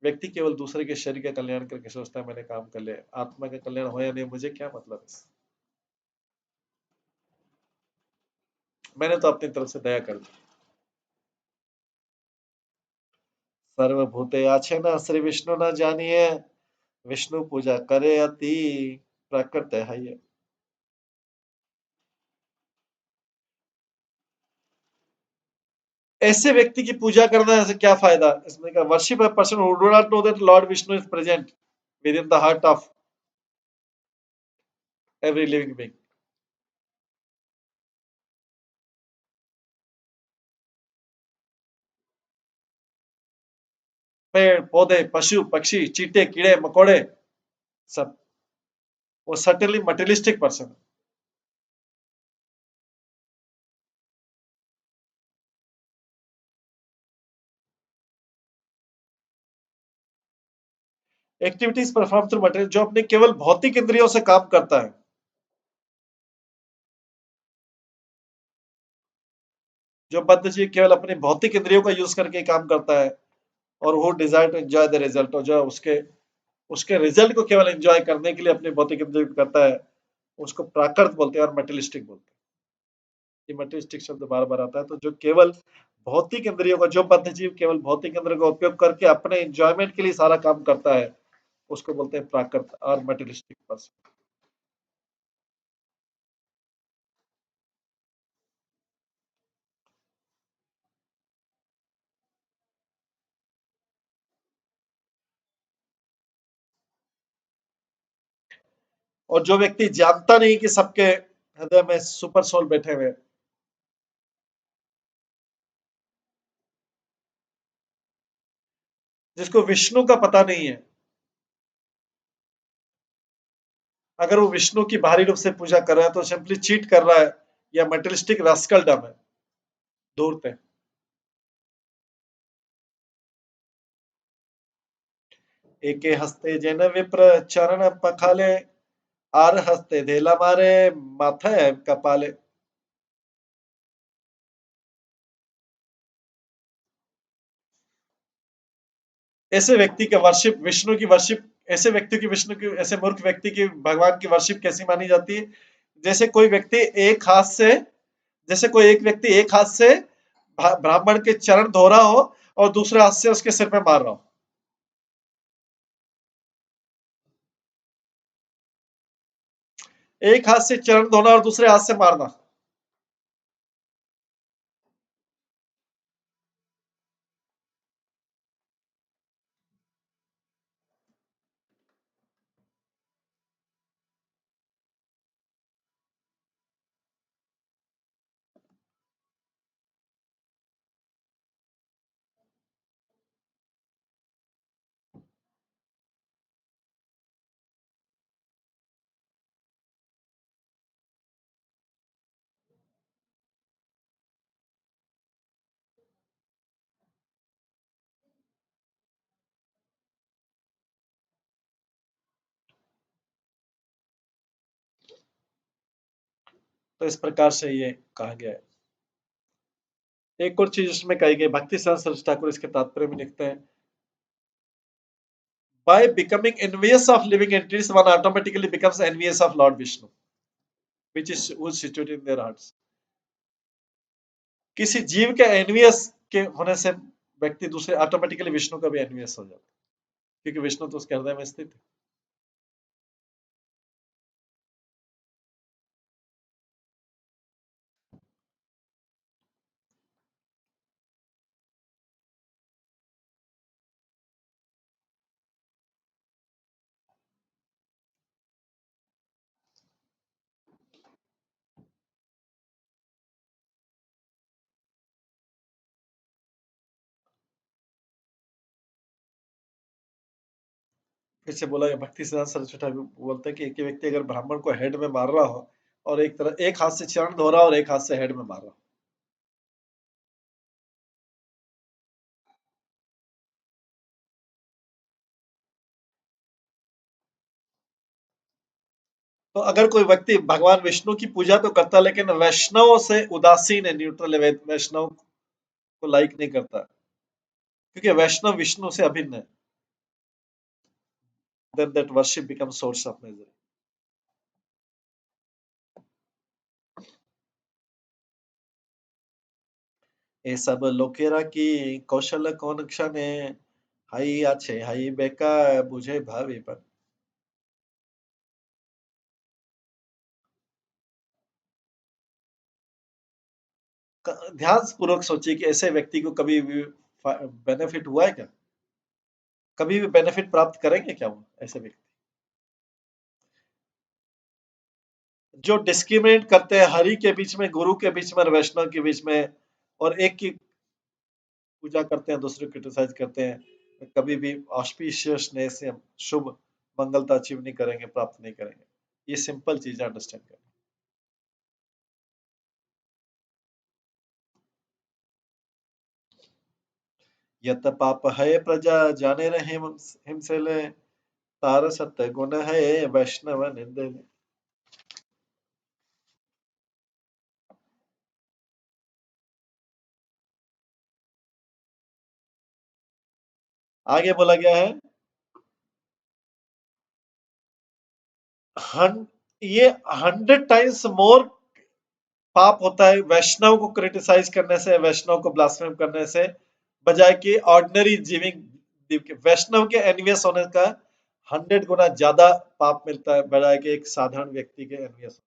व्यक्ति केवल दूसरे के शरीर का कल्याण करके सोचता है मैंने काम कर लिया, आत्मा का कल्याण हो या नहीं मुझे क्या मतलब है, मैंने तो अपनी तरफ से दया कर दी। सर्वभूते आछे न श्री विष्णु न जानिए, विष्णु पूजा करे अति प्राकृत है ये। ऐसे व्यक्ति की पूजा करना से क्या फायदा, इसमें क्या, worship a person who do not know that Lord Vishnu is present with in the heart of every living being. पेड़ पौधे पशु पक्षी चींटे कीड़े मकोड़े सब, वो certainly materialistic person. Activities perform through material, जो अपने केवल भौतिक इंद्रियों से काम करता है, जो बद्ध जीव केवल अपने भौतिक इंद्रियों का यूज करके काम करता है, और वो desire to enjoy the result, और जो उसके उसके रिजल्ट को केवल एंजॉय करने के लिए अपने भौतिक इंद्रियों को करता है, उसको प्राकृत बोलते हैं और मटेरियलिस्टिक बोलते हैं। ये मटेरियलिस्टिक शब्द बार बार आता है, तो जो केवल भौतिक इंद्रियों का, जो बद्ध जीव केवल भौतिक इंद्रियों का उपयोग करके अपने एंजॉयमेंट के लिए सारा काम करता है, उसको बोलते हैं प्राकृत और मटेरियलिस्टिक पर्सन। और जो व्यक्ति जानता नहीं कि सबके हृदय में सुपर सोल बैठे हुए, जिसको विष्णु का पता नहीं है, अगर वो विष्णु की बाहरी रूप से पूजा कर रहा है तो सिंपली चीट कर रहा है, या मटेरियलिस्टिक रास्कल डम है, धूर्त है। एके हस्ते जैन विप्र चरण पखाले, आर हस्ते धेला मारे माथे कपाले। ऐसे व्यक्ति के वर्शिप विष्णु की वर्शिप ऐसे व्यक्ति की विष्णु की ऐसे मूर्ख व्यक्ति की भगवान की वर्शिप कैसी मानी जाती है? जैसे कोई व्यक्ति एक हाथ से जैसे कोई एक व्यक्ति एक हाथ से ब्राह्मण के चरण धो रहा हो और दूसरे हाथ से उसके सिर पे मार रहा हो। एक हाथ से चरण धोना और दूसरे हाथ से मारना। तो इस प्रकार से ये कहा गया है। एक और चीज उसमें कही गई, भक्ति सिद्धांत सरस्वती ठाकुर इसके तात्पर्य में लिखते हैं, by becoming envious of living entities one automatically becomes envious of Lord Vishnu, which is who is situated in their hearts। किसी जीव के एनवियस के होने से व्यक्ति दूसरे ऑटोमेटिकली विष्णु का भी एनवियस हो जाता है, क्योंकि विष्णु तो उसके हृदय में स्थित है। फिर से बोला गया, भक्ति सिद्धांत सरस्वती ठाकुर बोलते हैं कि एक व्यक्ति अगर ब्राह्मण को हेड में मार रहा हो और एक हाथ से चरण धो रहा हो और एक हाथ से हेड में मार रहा हो। तो अगर कोई व्यक्ति भगवान विष्णु की पूजा तो करता लेकिन वैष्णव से उदासीन है, न्यूट्रल है, वैष्णव को लाइक नहीं करता, क्योंकि वैष्णव विष्णु से अभिन्न है, then that worship becomes source of misery। ये सब लोकेरा की कौशल कौन क्षणे, हाई আছে হাই বেকা बुझे भावीपन। ध्यान पूर्वक सोचिए कि ऐसे व्यक्ति को कभी भी बेनिफिट हुआ है क्या? कभी भी बेनिफिट प्राप्त करेंगे क्या वो ऐसे व्यक्ति? जो डिस्क्रिमिनेट करते हैं हरि के बीच में, गुरु के बीच में और वैष्णव के बीच में, और एक की पूजा करते हैं दूसरे क्रिटिसाइज करते हैं, कभी भी ऑस्पिशियसनेस या शुभ मंगलता अचीव नहीं करेंगे, प्राप्त नहीं करेंगे। ये सिंपल चीज अंडरस्टैंड करें। यत पाप है प्रजा जाने रहे हिमसेले, तार सत्य गुण है वैष्णव निंदे। आगे बोला गया है, हन, ये 100 टाइम्स मोर पाप होता है वैष्णव को क्रिटिसाइज करने से, वैष्णव को ब्लास्फेम करने से, बजाय कि ऑर्डिनरी जीविंग वैष्णव के एनवियस होने का 100 गुना ज्यादा पाप मिलता है, बजाय कि एक साधारण व्यक्ति के एनवियस होने का।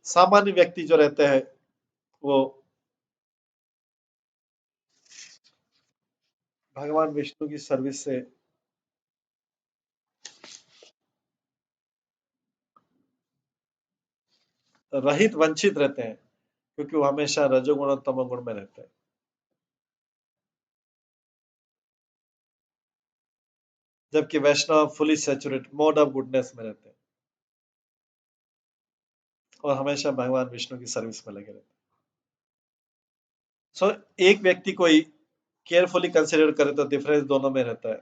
सामान्य व्यक्ति जो रहते हैं वो भगवान विष्णु की सर्विस से रहित वंचित रहते हैं, क्योंकि वो हमेशा रजोगुण और तमोगुण में रहते हैं। जबकि Vaishnava fully saturate mode of goodness में रहते हैं। और हमेशा भगवान विष्णु की सर्विस में लगे रहते हैं। सो एक व्यक्ति कोई केयरफुली कंसिडर करे तो डिफरेंस दोनों में रहता है।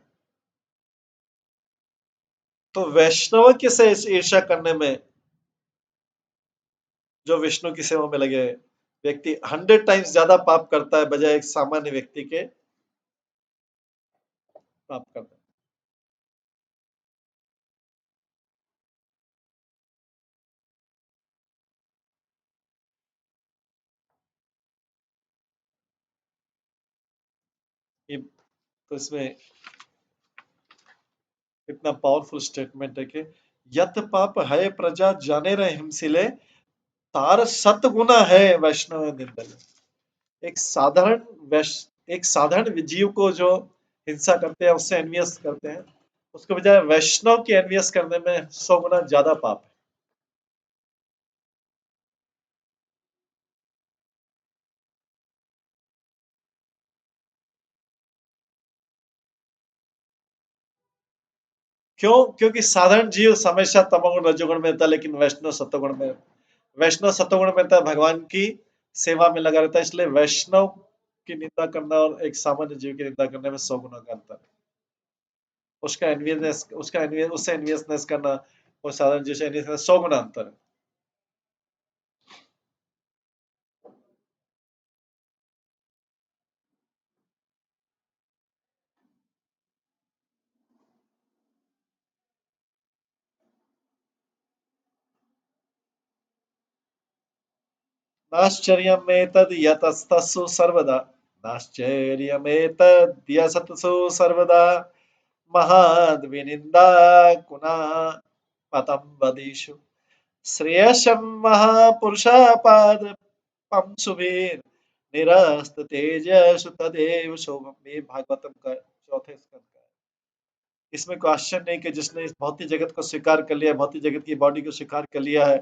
तो वैष्णव के से ईर्ष्या करने में जो विष्णु की सेवा में लगे व्यक्ति 100 टाइम्स ज्यादा पाप करता है बजाय एक सामान्य व्यक्ति के पाप करता है। ये तो इसमें इतना पावरफुल स्टेटमेंट है कि यत पाप है प्रजा जाने रहे हिमसिले तार सत गुना है वैष्णव निंदन। एक साधारण एक साधारण जीव को जो हिंसा करते हैं उससे एनवियस करते हैं, उसके बजाय वैष्णव की एनवियस करने में 100 गुना ज्यादा पाप है। क्यों? क्योंकि साधारण जीव हमेशा तमोगुण रजोगुण में रहता है, लेकिन वैष्णव सत्वगुण में रहता है, भगवान की सेवा में लगा रहता है। इसलिए वैष्णव की निंदा करना और एक सामान्य जीव की निंदा करने में 100 गुना का अंतर है। उससे एनवियसनेस करना और साधारण जीव से एनवियसनेस 100 गुना अंतर है। नाश्चर्यमेतद् यतस्तस्सु सर्वदा नाश्चर्यमेतद्यसत्सु सर्वदा महाद्विनिन्दा कुना पतं वदिषु श्रेयसं महापुरुषापाद पंसुभिर निरस्त तेजसु तदेव शोभम। ये भागवतम का चौथे स्कंद का है। इसमें कोई आश्चर्य नहीं कि जिसने इस भौतिक जगत को स्वीकार कर लिया, भौतिक जगत की बॉडी को स्वीकार कर लिया है,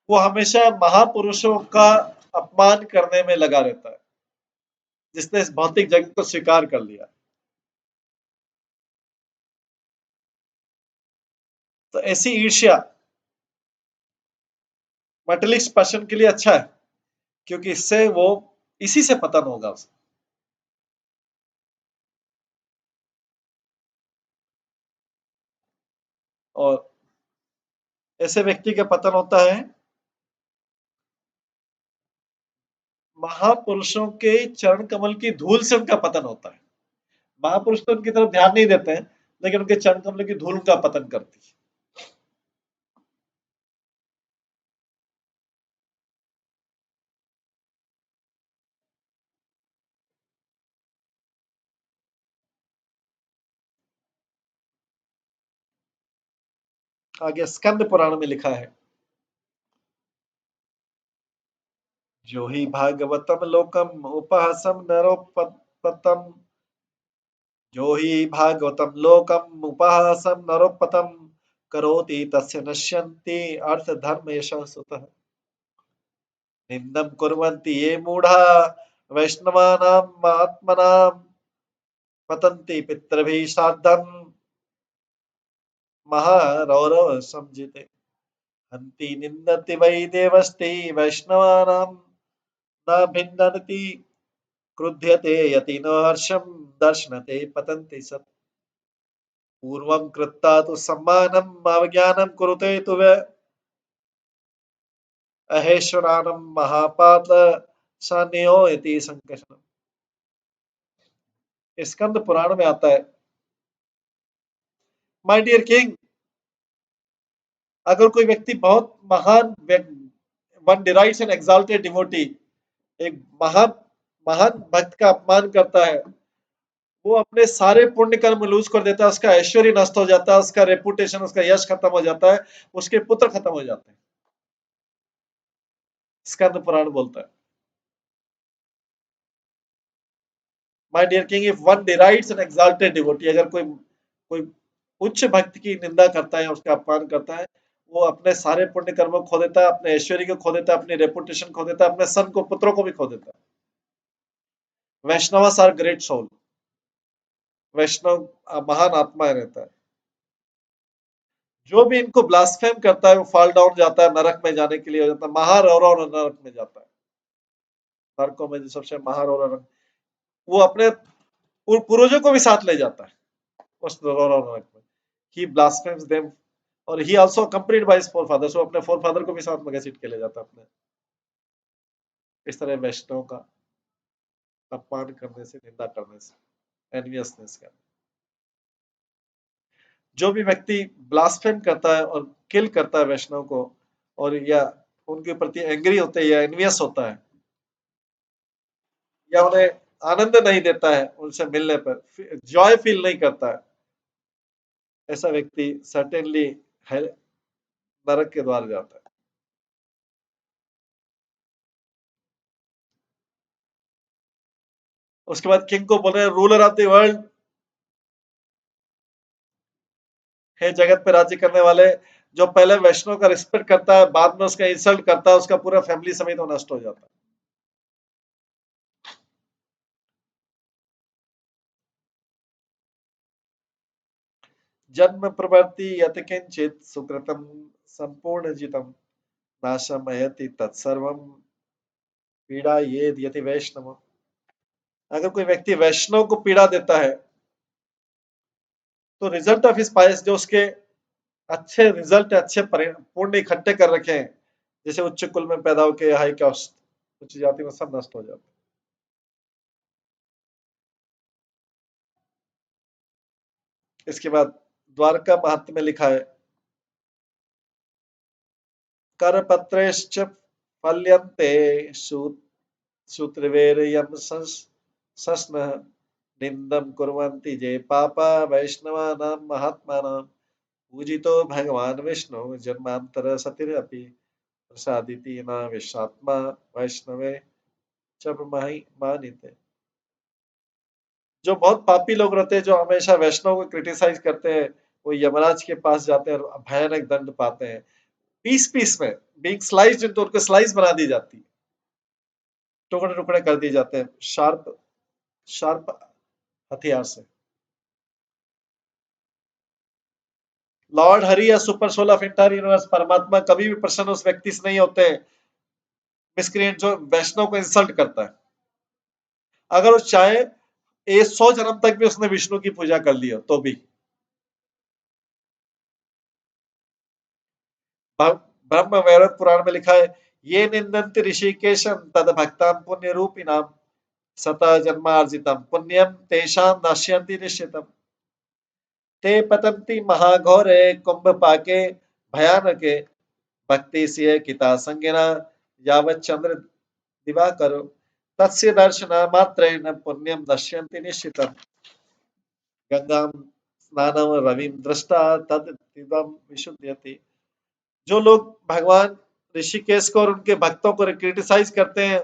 वो हमेशा महापुरुषों का अपमान करने में लगा रहता है, जिसने इस भौतिक जगत को स्वीकार कर लिया। तो ऐसी ईर्ष्या मटेरियलिस्ट पर्सन के लिए अच्छा है, क्योंकि इससे वो इसी से पतन होगा उसे। और ऐसे व्यक्ति का पतन होता है महापुरुषों के चरण कमल की धूल से, उनका पतन होता है। महापुरुष तो उनकी तरफ ध्यान नहीं देते हैं, लेकिन उनके चरण कमल की धूल उनका पतन करती है। आगे स्कंद पुराण में लिखा है, जो ही भागवतम लोकम उपहसम नरोपतम, जो ही भागवतम लोकम उपहासम नरोपतम करोति तस्य नश्यन्ति अर्थ धर्म यशः सुतः। निंदम कुर्वन्ति ये मूढ़ा वैष्णवानां महात्मनां पतन्ति पितृभिः श्राद्धं महारौरव समझिते। हन्ति निन्दति वै देवस्ते वैष्णवानां न भिन्नन्ति क्रुध्यते यतिनो हर्षं दर्शनते पतन्ति सत्। पूर्वं कृत्वा तु सम्मानम् अवज्ञानं कुरुते तु अहेश्वरानं महापातल सन्यो इति संकशनम्। स्कंद पुराण में आता है, माय डियर किंग, अगर कोई व्यक्ति बहुत महान one derives an exalted devotee, एक महान महान भक्त का अपमान करता है, वो अपने सारे पुण्य कर्म लूज कर देता है, उसका ऐश्वर्य नष्ट हो जाता है, उसका रेपुटेशन, उसका यश खत्म हो जाता है, उसके पुत्र खत्म हो जाते हैं। स्कंद पुराण बोलता है, my dear king, if one derives an exalted devotee, अगर कोई कोई उच्च भक्त की निंदा करता है, उसका अपमान करता है, वो अपने सारे पुण्य कर्मों को खो देता है, अपने ऐश्वर्य को खो देता है, अपनी रेपुटेशन खो देता है, अपने सन को, पुत्रों को भी खो देता है। वैष्णव आर ग्रेट सोल, वैष्णव महान आत्मा रहता है। जो भी इनको ब्लास्फेम करता है वो फॉल डाउन जाता है, नरक में जाने के लिए हो जाता है, महारौरव नरक में जाता है। नरकों में जो सबसे महारौरव नरक, वो अपने पूर्वजों को भी साथ ले जाता है उस रौरव नरक में। ही ब्लास्फेम्स देम, और he also accompanied by his four fathers, वो अपने फोर फादर को भी साथ में घसीट के ले जाता है अपने। इस तरह वैष्णव का अपमान करने से, निंदा करने से, एनवियसनेस का, जो भी व्यक्ति ब्लास्फेम करता है और किल करता है वैष्णव को, और या उनके प्रति एंग्री होता है या एनवियस होता है, या उन्हें आनंद नहीं देता है उनसे मिलने पर, जॉय फील नहीं करता है, ऐसा व्यक्ति सर्टेनली नरक के द्वार जाता है। उसके बाद किंग को बोल रहे हैं, रूलर ऑफ द वर्ल्ड, है जगत पे राज्य करने वाले, जो पहले वैष्णव का रिस्पेक्ट करता है बाद में उसका इंसल्ट करता है, उसका पूरा फैमिली समेत वो नष्ट हो जाता है। जन्म प्रवृत्ति यत किंचित सुकृतम संपूर्ण जितम नाशमयति तत्सर्वम पीड़ा ये यति वैष्णव। अगर कोई व्यक्ति वैष्णव को पीड़ा देता है तो रिजल्ट ऑफ इस पायस, जो उसके अच्छे रिजल्ट, अच्छे पुण्य इकट्ठे कर रखे हैं, जैसे उच्च कुल में पैदा होके हाई कास्ट उच्च जाति में, सब नष्ट हो जाते हैं। इसके बाद द्वारका महात्म्य में लिखा है, करपत्रेश्च फल्यन्ते सूत्रवेरयं सस्नः निंदम कुर्वन्ति जे पापा वैष्णवानां महात्मानां पूजितो भगवान विष्णु जन्मांतर सतिरपि प्रसादिति न विश्वात्मा वैष्णवे च मानिते। जो बहुत पापी लोग रहते हैं, जो हमेशा वैष्णव को क्रिटिसाइज करते हैं, वो यमराज के पास जाते हैं और भयानक दंड पाते हैं। पीस पीस में बीइंग स्लाइस्ड इनटू, उनको स्लाइस बना दी जाती है, टुकड़े टुकड़े कर दिए जाते हैं शार्प शार्प हथियार से। लॉर्ड हरि या super soul of entire universe, परमात्मा कभी भी प्रसन्न उस व्यक्ति से नहीं होते, मिसक्रिएंट जो वैष्णव को इंसल्ट करता है। अगर वो चाहे 100 जन्म तक भी उसने विष्णु की पूजा कर ली हो तो भी। ब्रह्म वैवर्त पुराण में लिखा है, ये निंदन्ति ऋषिकेशम तद भक्तां पुण्य रूपिणाम सता जन्मार्जितम पुण्यम तेषां नश्यन्ति निश्चितम ते पतन्ति महाघोरे कुंभ पाके भयानके भक्ति सिय किता संगिना यावत् चंद्र दिवाकरो तस्य दर्शन मात्रेण पुण्यम नश्यन्ति निश्चितम गंगा स्नानम रविम दृष्टा तद दिवम विशुद्ध्यति। जो लोग भगवान ऋषिकेश को और उनके भक्तों को क्रिटिसाइज करते हैं,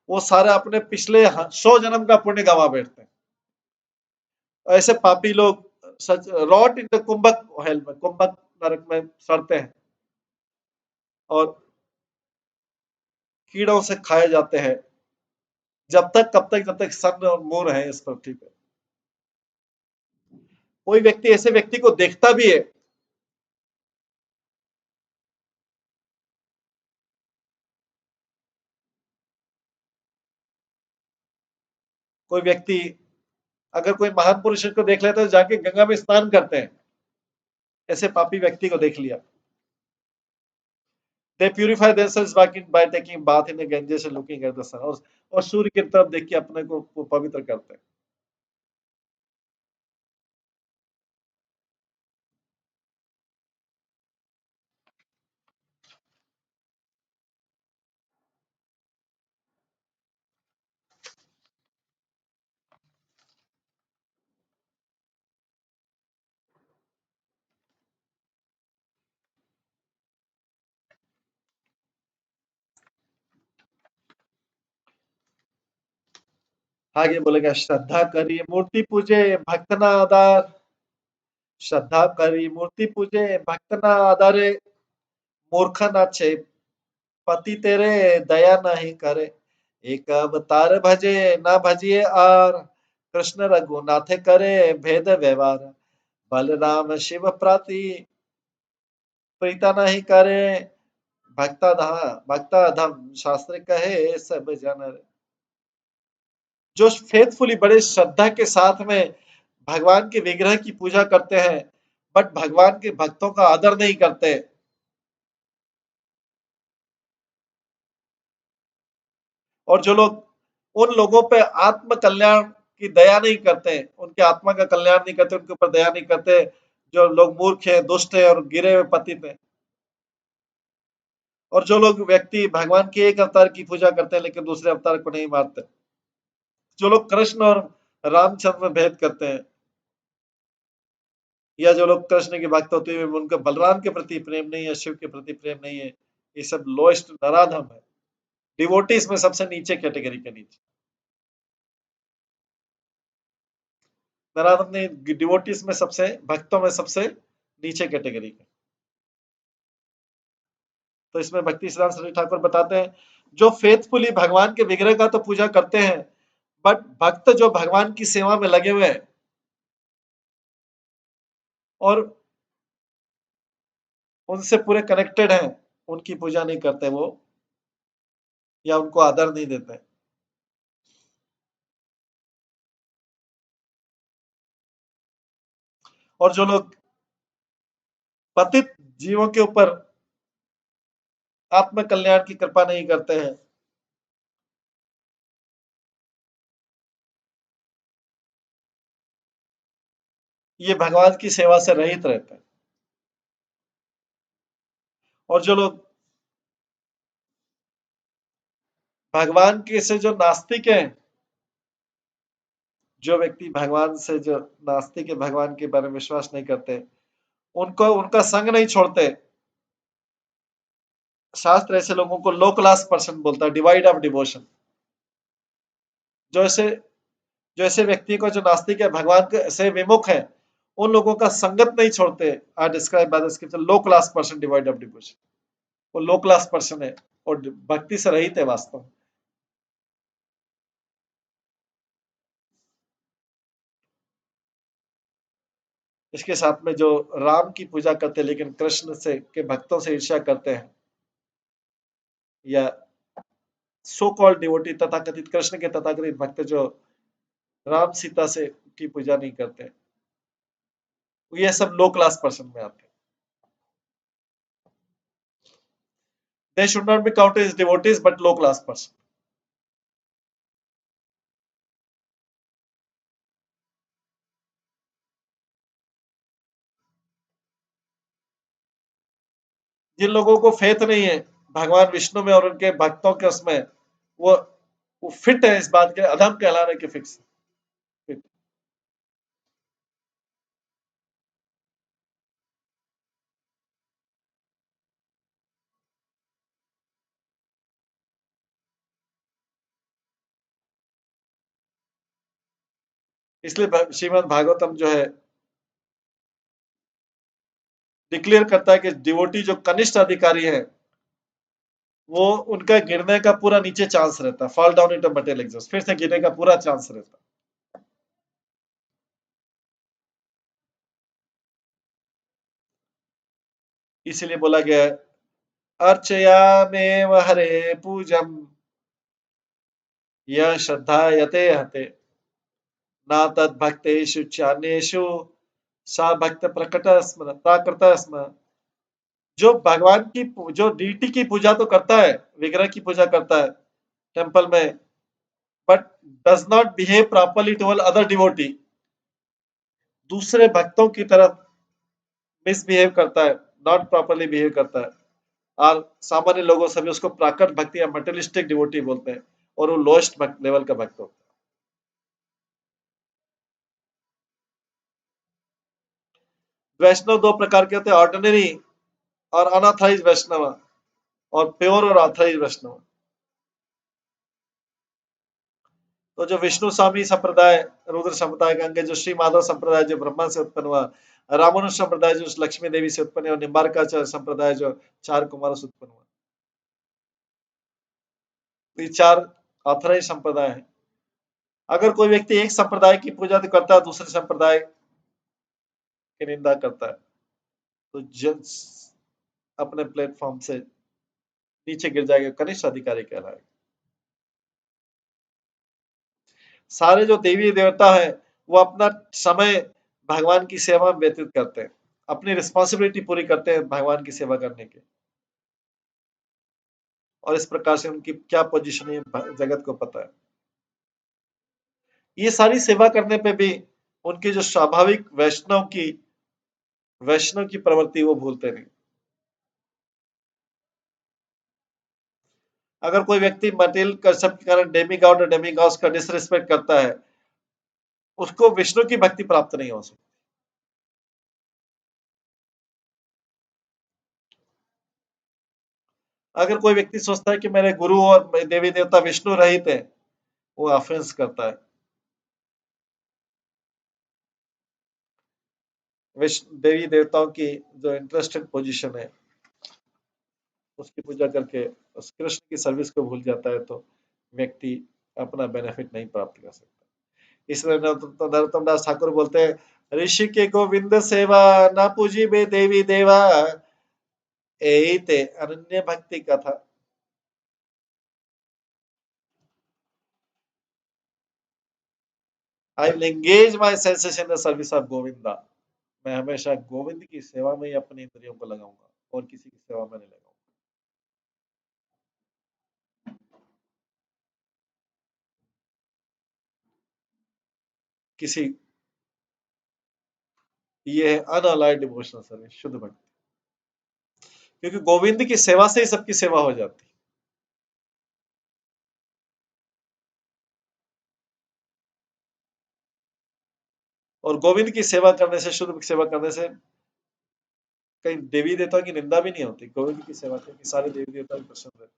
वो सारा अपने पिछले 100 जन्म का पुण्य गंवा बैठते हैं। ऐसे पापी लोग सच रॉट इन द कुंभक हेल में, कुंभक नरक में सड़ते हैं और कीड़ों से खाए जाते हैं, जब तक कब तक, जब तक सन और मून है इस पृथ्वी पे। कोई व्यक्ति ऐसे व्यक्ति को देखता भी है, कोई व्यक्ति अगर कोई महान पुरुष को देख लेता है तो जाके गंगा में स्नान करते हैं, ऐसे पापी व्यक्ति को देख लिया। They purify themselves by taking bath in the Ganges and looking at the sun, और सूर्य की तरफ देख के अपने को पवित्र करते हैं। आगे बोलेगा, श्रद्धा करी मूर्ति पूजे भक्त ना आधार, श्रद्धा करी मूर्ति पूजे भक्त ना आधारे, मूर्ख नाचे पति तेरे दया नहीं करे, एक अवतार भजे ना भजिए आर, कृष्ण रघुनाथ करे भेद व्यवहार, बलराम शिव प्राति प्रीता नहीं करे भक्ताधम शास्त्र कहे सब जनर। जो फेथफुली बड़े श्रद्धा के साथ में भगवान के विग्रह की पूजा करते हैं बट भगवान के भक्तों का आदर नहीं करते, और जो लोग उन लोगों पे आत्म कल्याण की दया नहीं करते, उनके आत्मा का कल्याण नहीं करते, उनके ऊपर दया नहीं करते, जो लोग मूर्ख है, दुष्ट है और गिरे हुए पतित हैं, और जो लोग व्यक्ति भगवान के एक अवतार की पूजा करते हैं लेकिन दूसरे अवतार को नहीं मानते, जो लोग कृष्ण और रामचंद्र में भेद करते हैं, या जो लोग कृष्ण के भक्त होते हुए उनका बलराम के प्रति प्रेम नहीं है, शिव के प्रति प्रेम नहीं है, ये सब लोएस्ट नराधम है। डिवोटीज में सबसे नीचे कैटेगरी के नीचे नराधम नहीं, डिवोटीज में सबसे, भक्तों में सबसे नीचे कैटेगरी के। तो इसमें भक्ति सिद्धांत सरस्वती ठाकुर बताते हैं जो फेथफुली भगवान के विग्रह का तो पूजा करते हैं बट भक्त जो भगवान की सेवा में लगे हुए हैं और उनसे पूरे कनेक्टेड हैं, उनकी पूजा नहीं करते वो, या उनको आदर नहीं देते। और जो लोग पतित जीवों के ऊपर आत्म कल्याण की कृपा नहीं करते हैं, ये भगवान की सेवा से रहित रहते हैं। और जो लोग भगवान के से जो नास्तिक हैं, जो व्यक्ति भगवान से जो नास्तिक है, भगवान के बारे में विश्वास नहीं करते, उनको उनका संग नहीं छोड़ते, शास्त्र ऐसे लोगों को लो क्लास पर्सन बोलता है, डिवाइड ऑफ डिवोशन। जो ऐसे जो ऐसे व्यक्ति को जो नास्तिक है, भगवान से विमुख है, उन लोगों का संगत नहीं छोड़ते, are describe by the scripture low class person devoid of devotion. वो लो क्लास पर्सन है और भक्ति से रहित है वास्तव में। इसके साथ में जो राम की पूजा करते हैं लेकिन कृष्ण से के भक्तों से ईर्ष्या करते हैं, या सो कॉल्ड डिवोटी तथाकथित कृष्ण के तथाकथित भक्त जो राम सीता से की पूजा नहीं करते, ये सब लो क्लास पर्सन में आते हैं। They should not be counted as devotees but low class person. जिन लोगों को फेथ नहीं है भगवान विष्णु में और उनके भक्तों के उसमें, वो वो फिट है इस बात के, अधम कहलाने के फिक्स फिट। इसलिए श्रीमद् भागवतम जो है डिक्लेयर करता है कि डिवोटी जो कनिष्ठ अधिकारी है, वो उनका गिरने का पूरा नीचे चांस रहता है, fall down into material exist, फिर से गिरने का पूरा चांस रहता है। इसीलिए बोला गया है अर्चयामेव हरे पूजम यह श्रद्धा यते हते ना तद भक्तेषु चान्येषु सा भक्त प्रकट स्म प्राकृत स्म। जो भगवान की जो डीटी की पूजा तो करता है, विग्रह की पूजा करता है टेम्पल में, but does not behave properly toward other devotee, दूसरे भक्तों की तरफ मिसबिहेव करता है, नॉट प्रॉपरली बिहेव करता है, और सामान्य लोगों सभी उसको प्राकृत भक्ति या मटेरियलिस्टिक डिवोटी बोलते हैं, और वो लोएस्ट लेवल का भक्त होता है। वैष्णव दो प्रकार के होते हैं, ऑर्डिनरी और अनऑथराइज वैष्णव, और प्योर और ऑथराइज वैष्णव। तो जो विष्णु स्वामी संप्रदाय रुद्र संप्रदाय के अंग, जो श्री माधव संप्रदाय जो ब्रह्मा से उत्पन्न हुआ, रामानुज संप्रदाय जो लक्ष्मी देवी से उत्पन्न हुआ, और निम्बार्काचार्य संप्रदाय जो चार कुमारों से उत्पन्न हुआ, तो ये चार ऑथराइज संप्रदाय है। अगर कोई व्यक्ति एक संप्रदाय की पूजा तो करता है, दूसरे संप्रदाय की निंदा करता है, तो अपने प्लेटफॉर्म से नीचे गिर जाएगा, कनिष्ठ अधिकारी कहलाएगा। सारे जो देवी देवता है वो अपना समय भगवान की सेवा में व्यतीत करते हैं, अपनी रिस्पॉन्सिबिलिटी पूरी करते हैं भगवान की सेवा करने की, और इस प्रकार से उनकी क्या पोजीशन है जगत को पता है। ये सारी सेवा करने पे भी उनकी जो स्वाभाविक वैष्णव की प्रवृत्ति वो भूलते नहीं। अगर कोई व्यक्ति मटेरियल कंसेप्ट के कारण डेमी गॉड और डेमी गॉड्स का डिसरिस्पेक्ट करता है, उसको विष्णु की भक्ति प्राप्त नहीं हो सकती। अगर कोई व्यक्ति सोचता है कि मेरे गुरु और देवी देवता विष्णु रहित है, वो ऑफेंस करता है। देवी देवताओं की जो इंटरेस्टेड पोजीशन है उसकी पूजा करके उस कृष्ण की सर्विस को भूल जाता है, तो व्यक्ति अपना बेनिफिट नहीं प्राप्त कर सकता। इसलिए नरोत्तम दास ठाकुर बोलते हैं, ऋषि के गोविंद सेवा ना पूजी बे देवी देवा, यही ते अनन्य भक्ति कथा। I will engage my senses in the service of Govinda. मैं हमेशा गोविंद की सेवा में ही अपनी इंद्रियों को लगाऊंगा और किसी की सेवा में नहीं लगाऊंगा। किसी ये है अनअलाइड डिवोशनल सर्विस, शुद्ध भक्ति, क्योंकि गोविंद की सेवा से ही सबकी सेवा हो जाती है। और गोविंद की सेवा करने से, शुद्ध सेवा करने से कहीं देवी देवता की निंदा भी नहीं होती। गोविंद की सेवा करके सारे देवी देवता भी प्रसन्न रहते,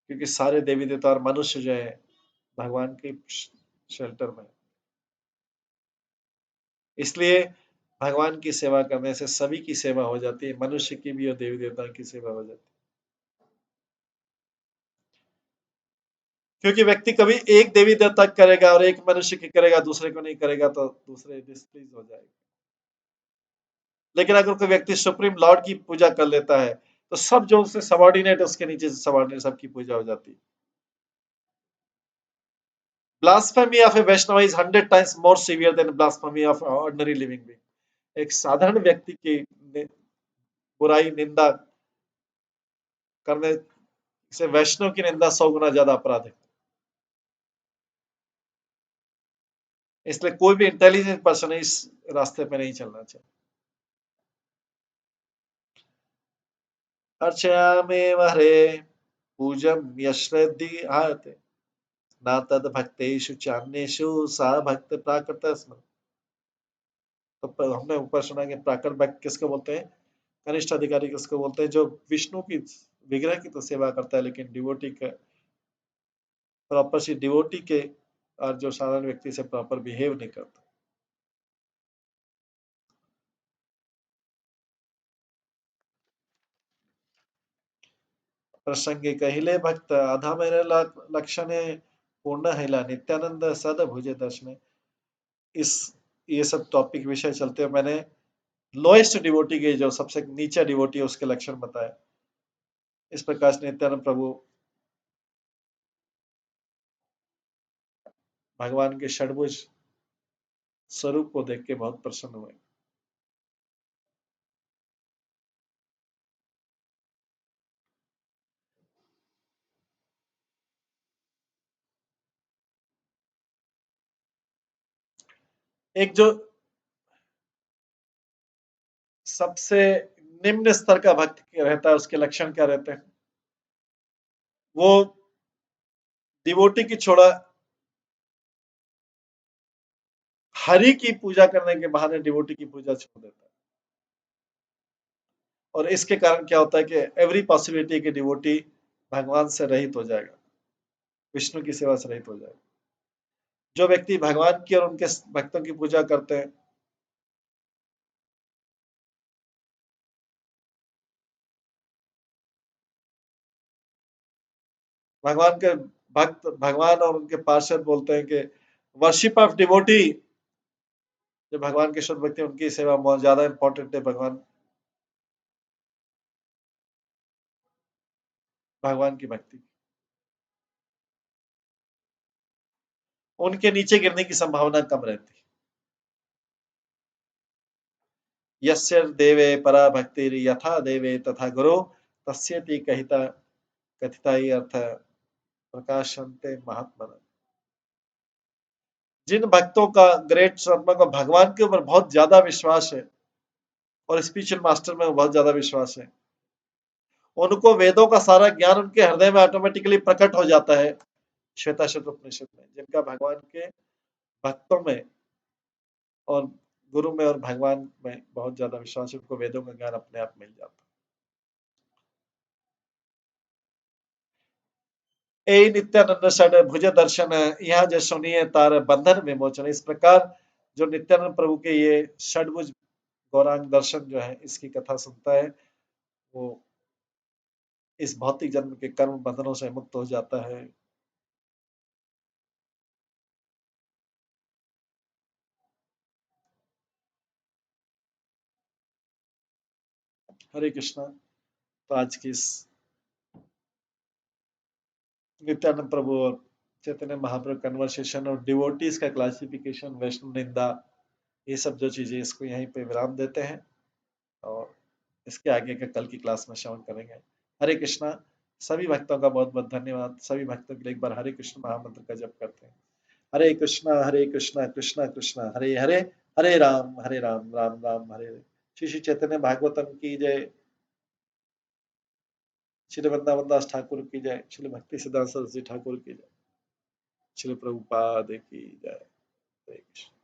क्योंकि सारे देवी देवता और मनुष्य जो है भगवान के शेल्टर में। इसलिए भगवान की सेवा करने से सभी की सेवा हो जाती है, मनुष्य की भी और देवी देवता की सेवा हो जाती है। क्योंकि व्यक्ति कभी एक देवी देवता करेगा और एक मनुष्य की करेगा, दूसरे को नहीं करेगा तो दूसरे डिस्प्लीज हो जाएगा। लेकिन अगर कोई व्यक्ति सुप्रीम लॉर्ड की पूजा कर लेता है, तो सब जो उससे सबॉर्डिनेट है उसके नीचे से सबॉर्डिनेट सबकी पूजा हो जाती है। Blasphemy of a Vaishnava is 100 times more severe than blasphemy of an ordinary living being. एक साधारण व्यक्ति की बुराई निंदा करने से वैष्णव की निंदा 100 गुना ज्यादा अपराध है। इसलिए कोई भी इंटेलिजेंट पर्सन इस रास्ते पे नहीं चलना चाहिए। अर्चयामेव हरे पूजम यश्रद्धि आहते न तद भक्तेषु चान्येषु सा भक्त प्राकृत स्म। तो हमने ऊपर सुना कि प्राकृत भक्त किसको बोलते हैं? कनिष्ठ अधिकारी किसको बोलते हैं? जो विष्णु की विग्रह की तो सेवा करता है, लेकिन डिवोटी के प्रॉपर सी डिवोटी के और जो साधारण व्यक्ति से प्रॉपर बिहेव नहीं करता। प्रसंगे कहिले भक्त आधा मेरे लक्षण पूर्ण हिला नित्यानंद सद भुजे दर्शन। इस ये सब टॉपिक विषय चलते हुए मैंने लोएस्ट डिवोटी के, जो सबसे नीचे डिवोटी है, उसके लक्षण बताए। इस प्रकार से नित्यानंद प्रभु भगवान के षडभुज स्वरूप को देख के बहुत प्रसन्न हुए। एक जो सबसे निम्न स्तर का भक्त रहता है, उसके लक्षण क्या रहते हैं? वो डिवोटी की छोड़ा हरि की पूजा करने के बहाने डिवोटी की पूजा छोड़ देता है। और इसके कारण क्या होता है कि एवरी पॉसिबिलिटी की डिवोटी भगवान से रहित हो जाएगा, विष्णु की सेवा से रहित हो जाएगा। जो व्यक्ति भगवान की और उनके भक्तों की पूजा करते हैं, भगवान के भक्त, भगवान और उनके पार्षद बोलते हैं कि वर्शिप ऑफ डिवोटी, जो भगवान के शुद्ध भक्ति उनकी सेवा बहुत ज्यादा इंपॉर्टेंट है। भगवान भगवान की भक्ति, उनके नीचे गिरने की संभावना कम रहती है। यस्य देवे परा भक्ति यथा देवे तथा गुरु तस्यति कहिता कथिता ही अर्थ प्रकाशनते महात्मा। जिन भक्तों का ग्रेट शर्मा को भगवान के ऊपर बहुत ज्यादा विश्वास है और स्पिरिचुअल मास्टर में बहुत ज्यादा विश्वास है, उनको वेदों का सारा ज्ञान उनके हृदय में ऑटोमेटिकली प्रकट हो जाता है। श्वेताश्वतर उपनिषद में जिनका भगवान के भक्तों में और गुरु में और भगवान में बहुत ज्यादा विश्वास है, उनको वेदों का ज्ञान अपने आप मिल जाता है। ए नित्यानंद षड भुज दर्शन यहाँ जो सुनिए तार बंधन विमोचन। इस प्रकार जो नित्यानंद प्रभु के ये षडभुज गौरांग दर्शन जो है, इसकी कथा सुनता है, वो इस भौतिक जन्म के कर्म बंधनों से मुक्त हो जाता है। हरे कृष्णा। तो आज की इस नित्यानंद प्रभु और चैतन्य महाप्रभु कन्वर्सेशन और डिवोटीज का क्लासिफिकेशन, वैष्णव निंदा, ये सब जो चीजें, इसको यहीं पे विराम देते हैं और इसके आगे का कल की क्लास में श्रवण करेंगे। हरे कृष्णा। सभी भक्तों का बहुत बहुत धन्यवाद। सभी भक्तों के लिए एक बार हरे कृष्ण महामंत्र का जप करते हैं। हरे कृष्णा कृष्णा कृष्णा हरे हरे, हरे राम राम राम हरे हरे। श्री श्री चैतन्य भागवतम की जय। श्री वृंदावन दास ठाकुर की जय। श्री भक्ति सिद्धांत सरस्वती ठाकुर की जय। श्री प्रभुपाद की जय। हरे कृष्ण।